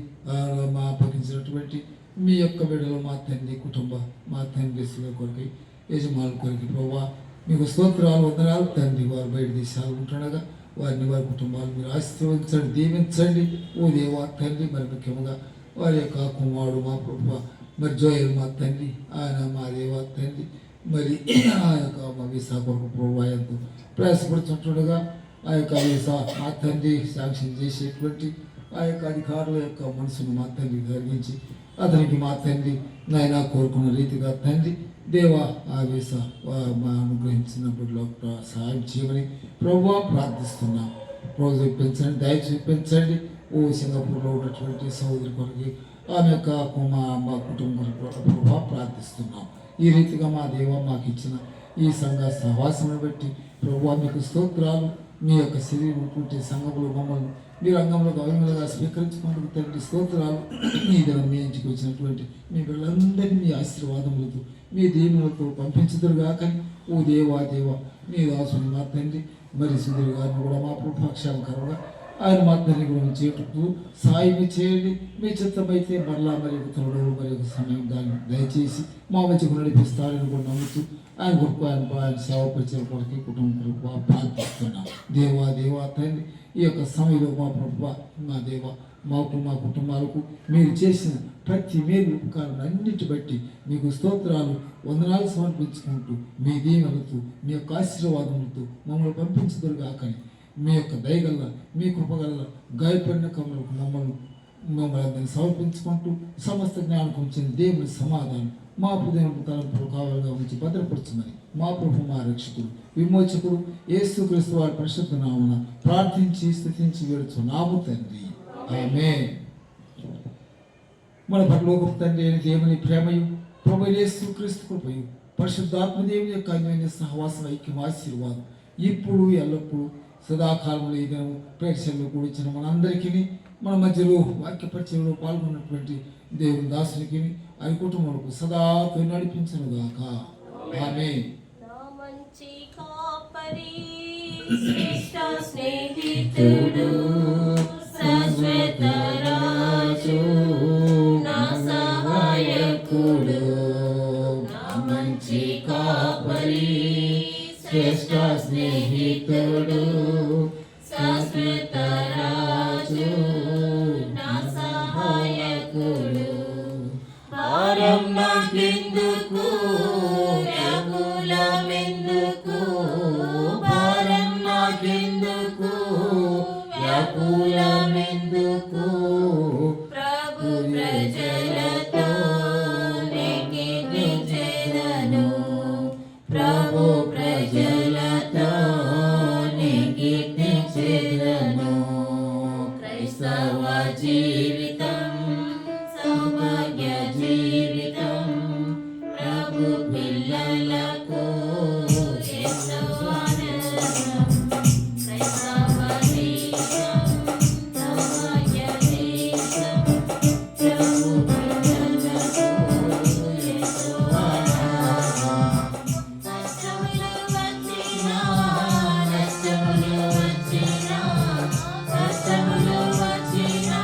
మా అప్పగించినటువంటి మీ యొక్క బిడ్డలు మా తండ్రి కుటుంబ మా తండ్రి కొరకై యజమానుల కొరకి ప్రభు మీకు స్తోత్రాలు వందనాలు తండ్రి. వారు బయట దేశాలు ఉంటుండగా వారిని వారి కుటుంబాలు మీరు ఆశీర్వదించండి దీవించండి ఓ దేవా తండ్రి. మరి ముఖ్యంగా వారి యొక్క కుమారుడు మా ప్రభు మరి జోయల్ మా తండ్రి ఆయన మా దేవా తండ్రి మరి ఆ యొక్క మా వీసా కొరకు ప్రభు ఎంతో ప్రయాసపడుతుంటుండగా ఆ యొక్క వీసా మా తండ్రి శాంక్షన్ చేసేటువంటి ఆ యొక్క అధికారుల యొక్క మనసును మా తండ్రి కలిగించి అతనికి మా తండ్రి నాయన కోరుకున్న రీతిగా తండ్రి దేవా ఆ వీసా మా అనుగ్రహించినప్పుడు సహాయం చేయమని ప్రభు ప్రార్థిస్తున్నాం. రోజు చూపించండి దయ చూపించండి సింగపూర్లో ఉన్నటువంటి సహోదరి కొరకు ఆమె యొక్క మా కుటుంబం ప్రభావ ప్రార్థిస్తున్నాం. ఈ రీతిగా మా దేవ మాకు ఇచ్చిన ఈ సంఘ సహవాసమును బట్టి ప్రభు మీకు స్తోత్రాలు. మీ యొక్క శరీరం ఉంటే సంఘములు మమ్మల్ని మీరు రంగంలో గౌరవంగా స్వీకరించుకుంటూ తండ్రి స్తోత్రాలు. మీ దినం మీ ఇంటికి వచ్చినటువంటి మీ పిల్లలందరినీ మీ ఆశీర్వాదములతో మీ దీవులతో పంపించుదురుగా. కానీ ఓ దేవా మీ దాసుని మా తండ్రి మరి సుధీర్ గారిని కూడా మా పక్షాంకరంగా ఆయన మా తండ్రి కూడా చేటుకు సాయం చేయండి. మీ చిత్తమైతే మరలా మరి తోడు మరి ఒక సమయం దాన్ని దయచేసి మా మధ్యకు నడిపిస్తారని కూడా నమ్ముతూ ఆయన గొప్ప ఆయన సేవ పరిచయం కొరకు కుటుంబం ప్రార్థిస్తున్నాం. దేవా తండ్రి ఈ యొక్క సమయంలో మా ప్రభు మా దేవ మాకు మా కుటుంబాలకు మీరు చేసిన ప్రతి మేలు ఉపకారం అన్నిటి బట్టి మీకు స్తోత్రాలు వందనాలు సమర్పించుకుంటూ మీ దీవెనలతో మీ యొక్క ఆశీర్వాదములతో మమ్మల్ని పంపించదురుగా. కానీ మీ యొక్క దయగల్ల మీ కృపగల్ల గాయపడిన కమలకు మమ్మల్ని అందరినీ సమర్పించుకుంటూ సమస్త జ్ఞానం చెంది దేవుని సమాధానం మా హృదయం తలంపులు కావాలిగా ఉంచి భద్రపరచమని మా ప్రభు మా రక్షకుడు విమోచకుడు యేసుక్రీస్తు వారి పరిశుద్ధ నామమున ప్రార్థించి స్తుతించి వేడుచున్నాము తండ్రి. ఆమేన్. మన పరలోకపు తండ్రి అయిన దేవుని ప్రేమయు ప్రభు యేసుక్రీస్తు కృపయు పరిశుద్ధాత్మ దేవుని యొక్క అన్యోన్య సహవాసం ఐక్యం ఆశీర్వాదం ఇప్పుడు ఎల్లప్పుడూ సదాకాలంలో ఈ దినము ప్రేక్షకులు కూడిచిన మనందరికీ మన మధ్యలో వాక్య పరిచయంలో పాల్గొన్నటువంటి దేవుని దాసునికి ఆయన కుటుంబాలకు సదా నడిపించునుగాక. ఆమేన్. నా మంచి కాపరి శ్రేష్ఠ స్నేహితుడు శాశ్వత రాజు నా సహాయకుడు. నా మంచి కాపరి శ్రేష్ఠ స్నేహితుడు శాశ్వత రాజు నా సహాయకుడు. భారం నాకెందుకు వ్యాకులమెందుకు, భారం నాకెందుకు వ్యాకులమెందుకు, ప్రభు ప్రజలతో కీర్తించెదను, ప్రభు ప్రజలతో కీర్తించెదను. క్రైస్తవ జీవితం సౌభాగ్య జీవితం ప్రభు పిల్లలకు ఎంతో ఆనందం. క్రైస్తవ జీవితం సౌభాగ్య జీవితం ప్రభు పిల్లలకు ఎంతో ఆనందం. కష్టములు వచ్చినా నష్టములు వచ్చినా, కష్టములు వచ్చినా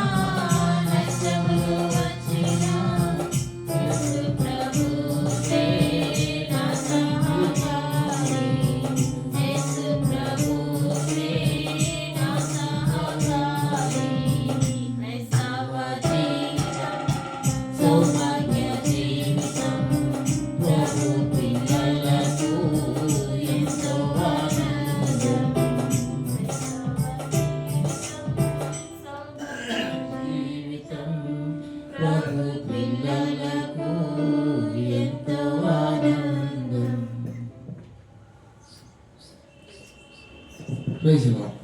నష్టములు వచ్చినా, యేసు ప్రభువే నా సహకారి, యేసు ప్రభువే నా సహకారి. క్రైస్తవ జీవితం సౌభాగ్య జీవితం ప్రభు పిల్లలకు ఎంతో ఆనందం. జీవితం ప్రభు పిల్లలకు ఎంతో ఆనందం. Praise the lord.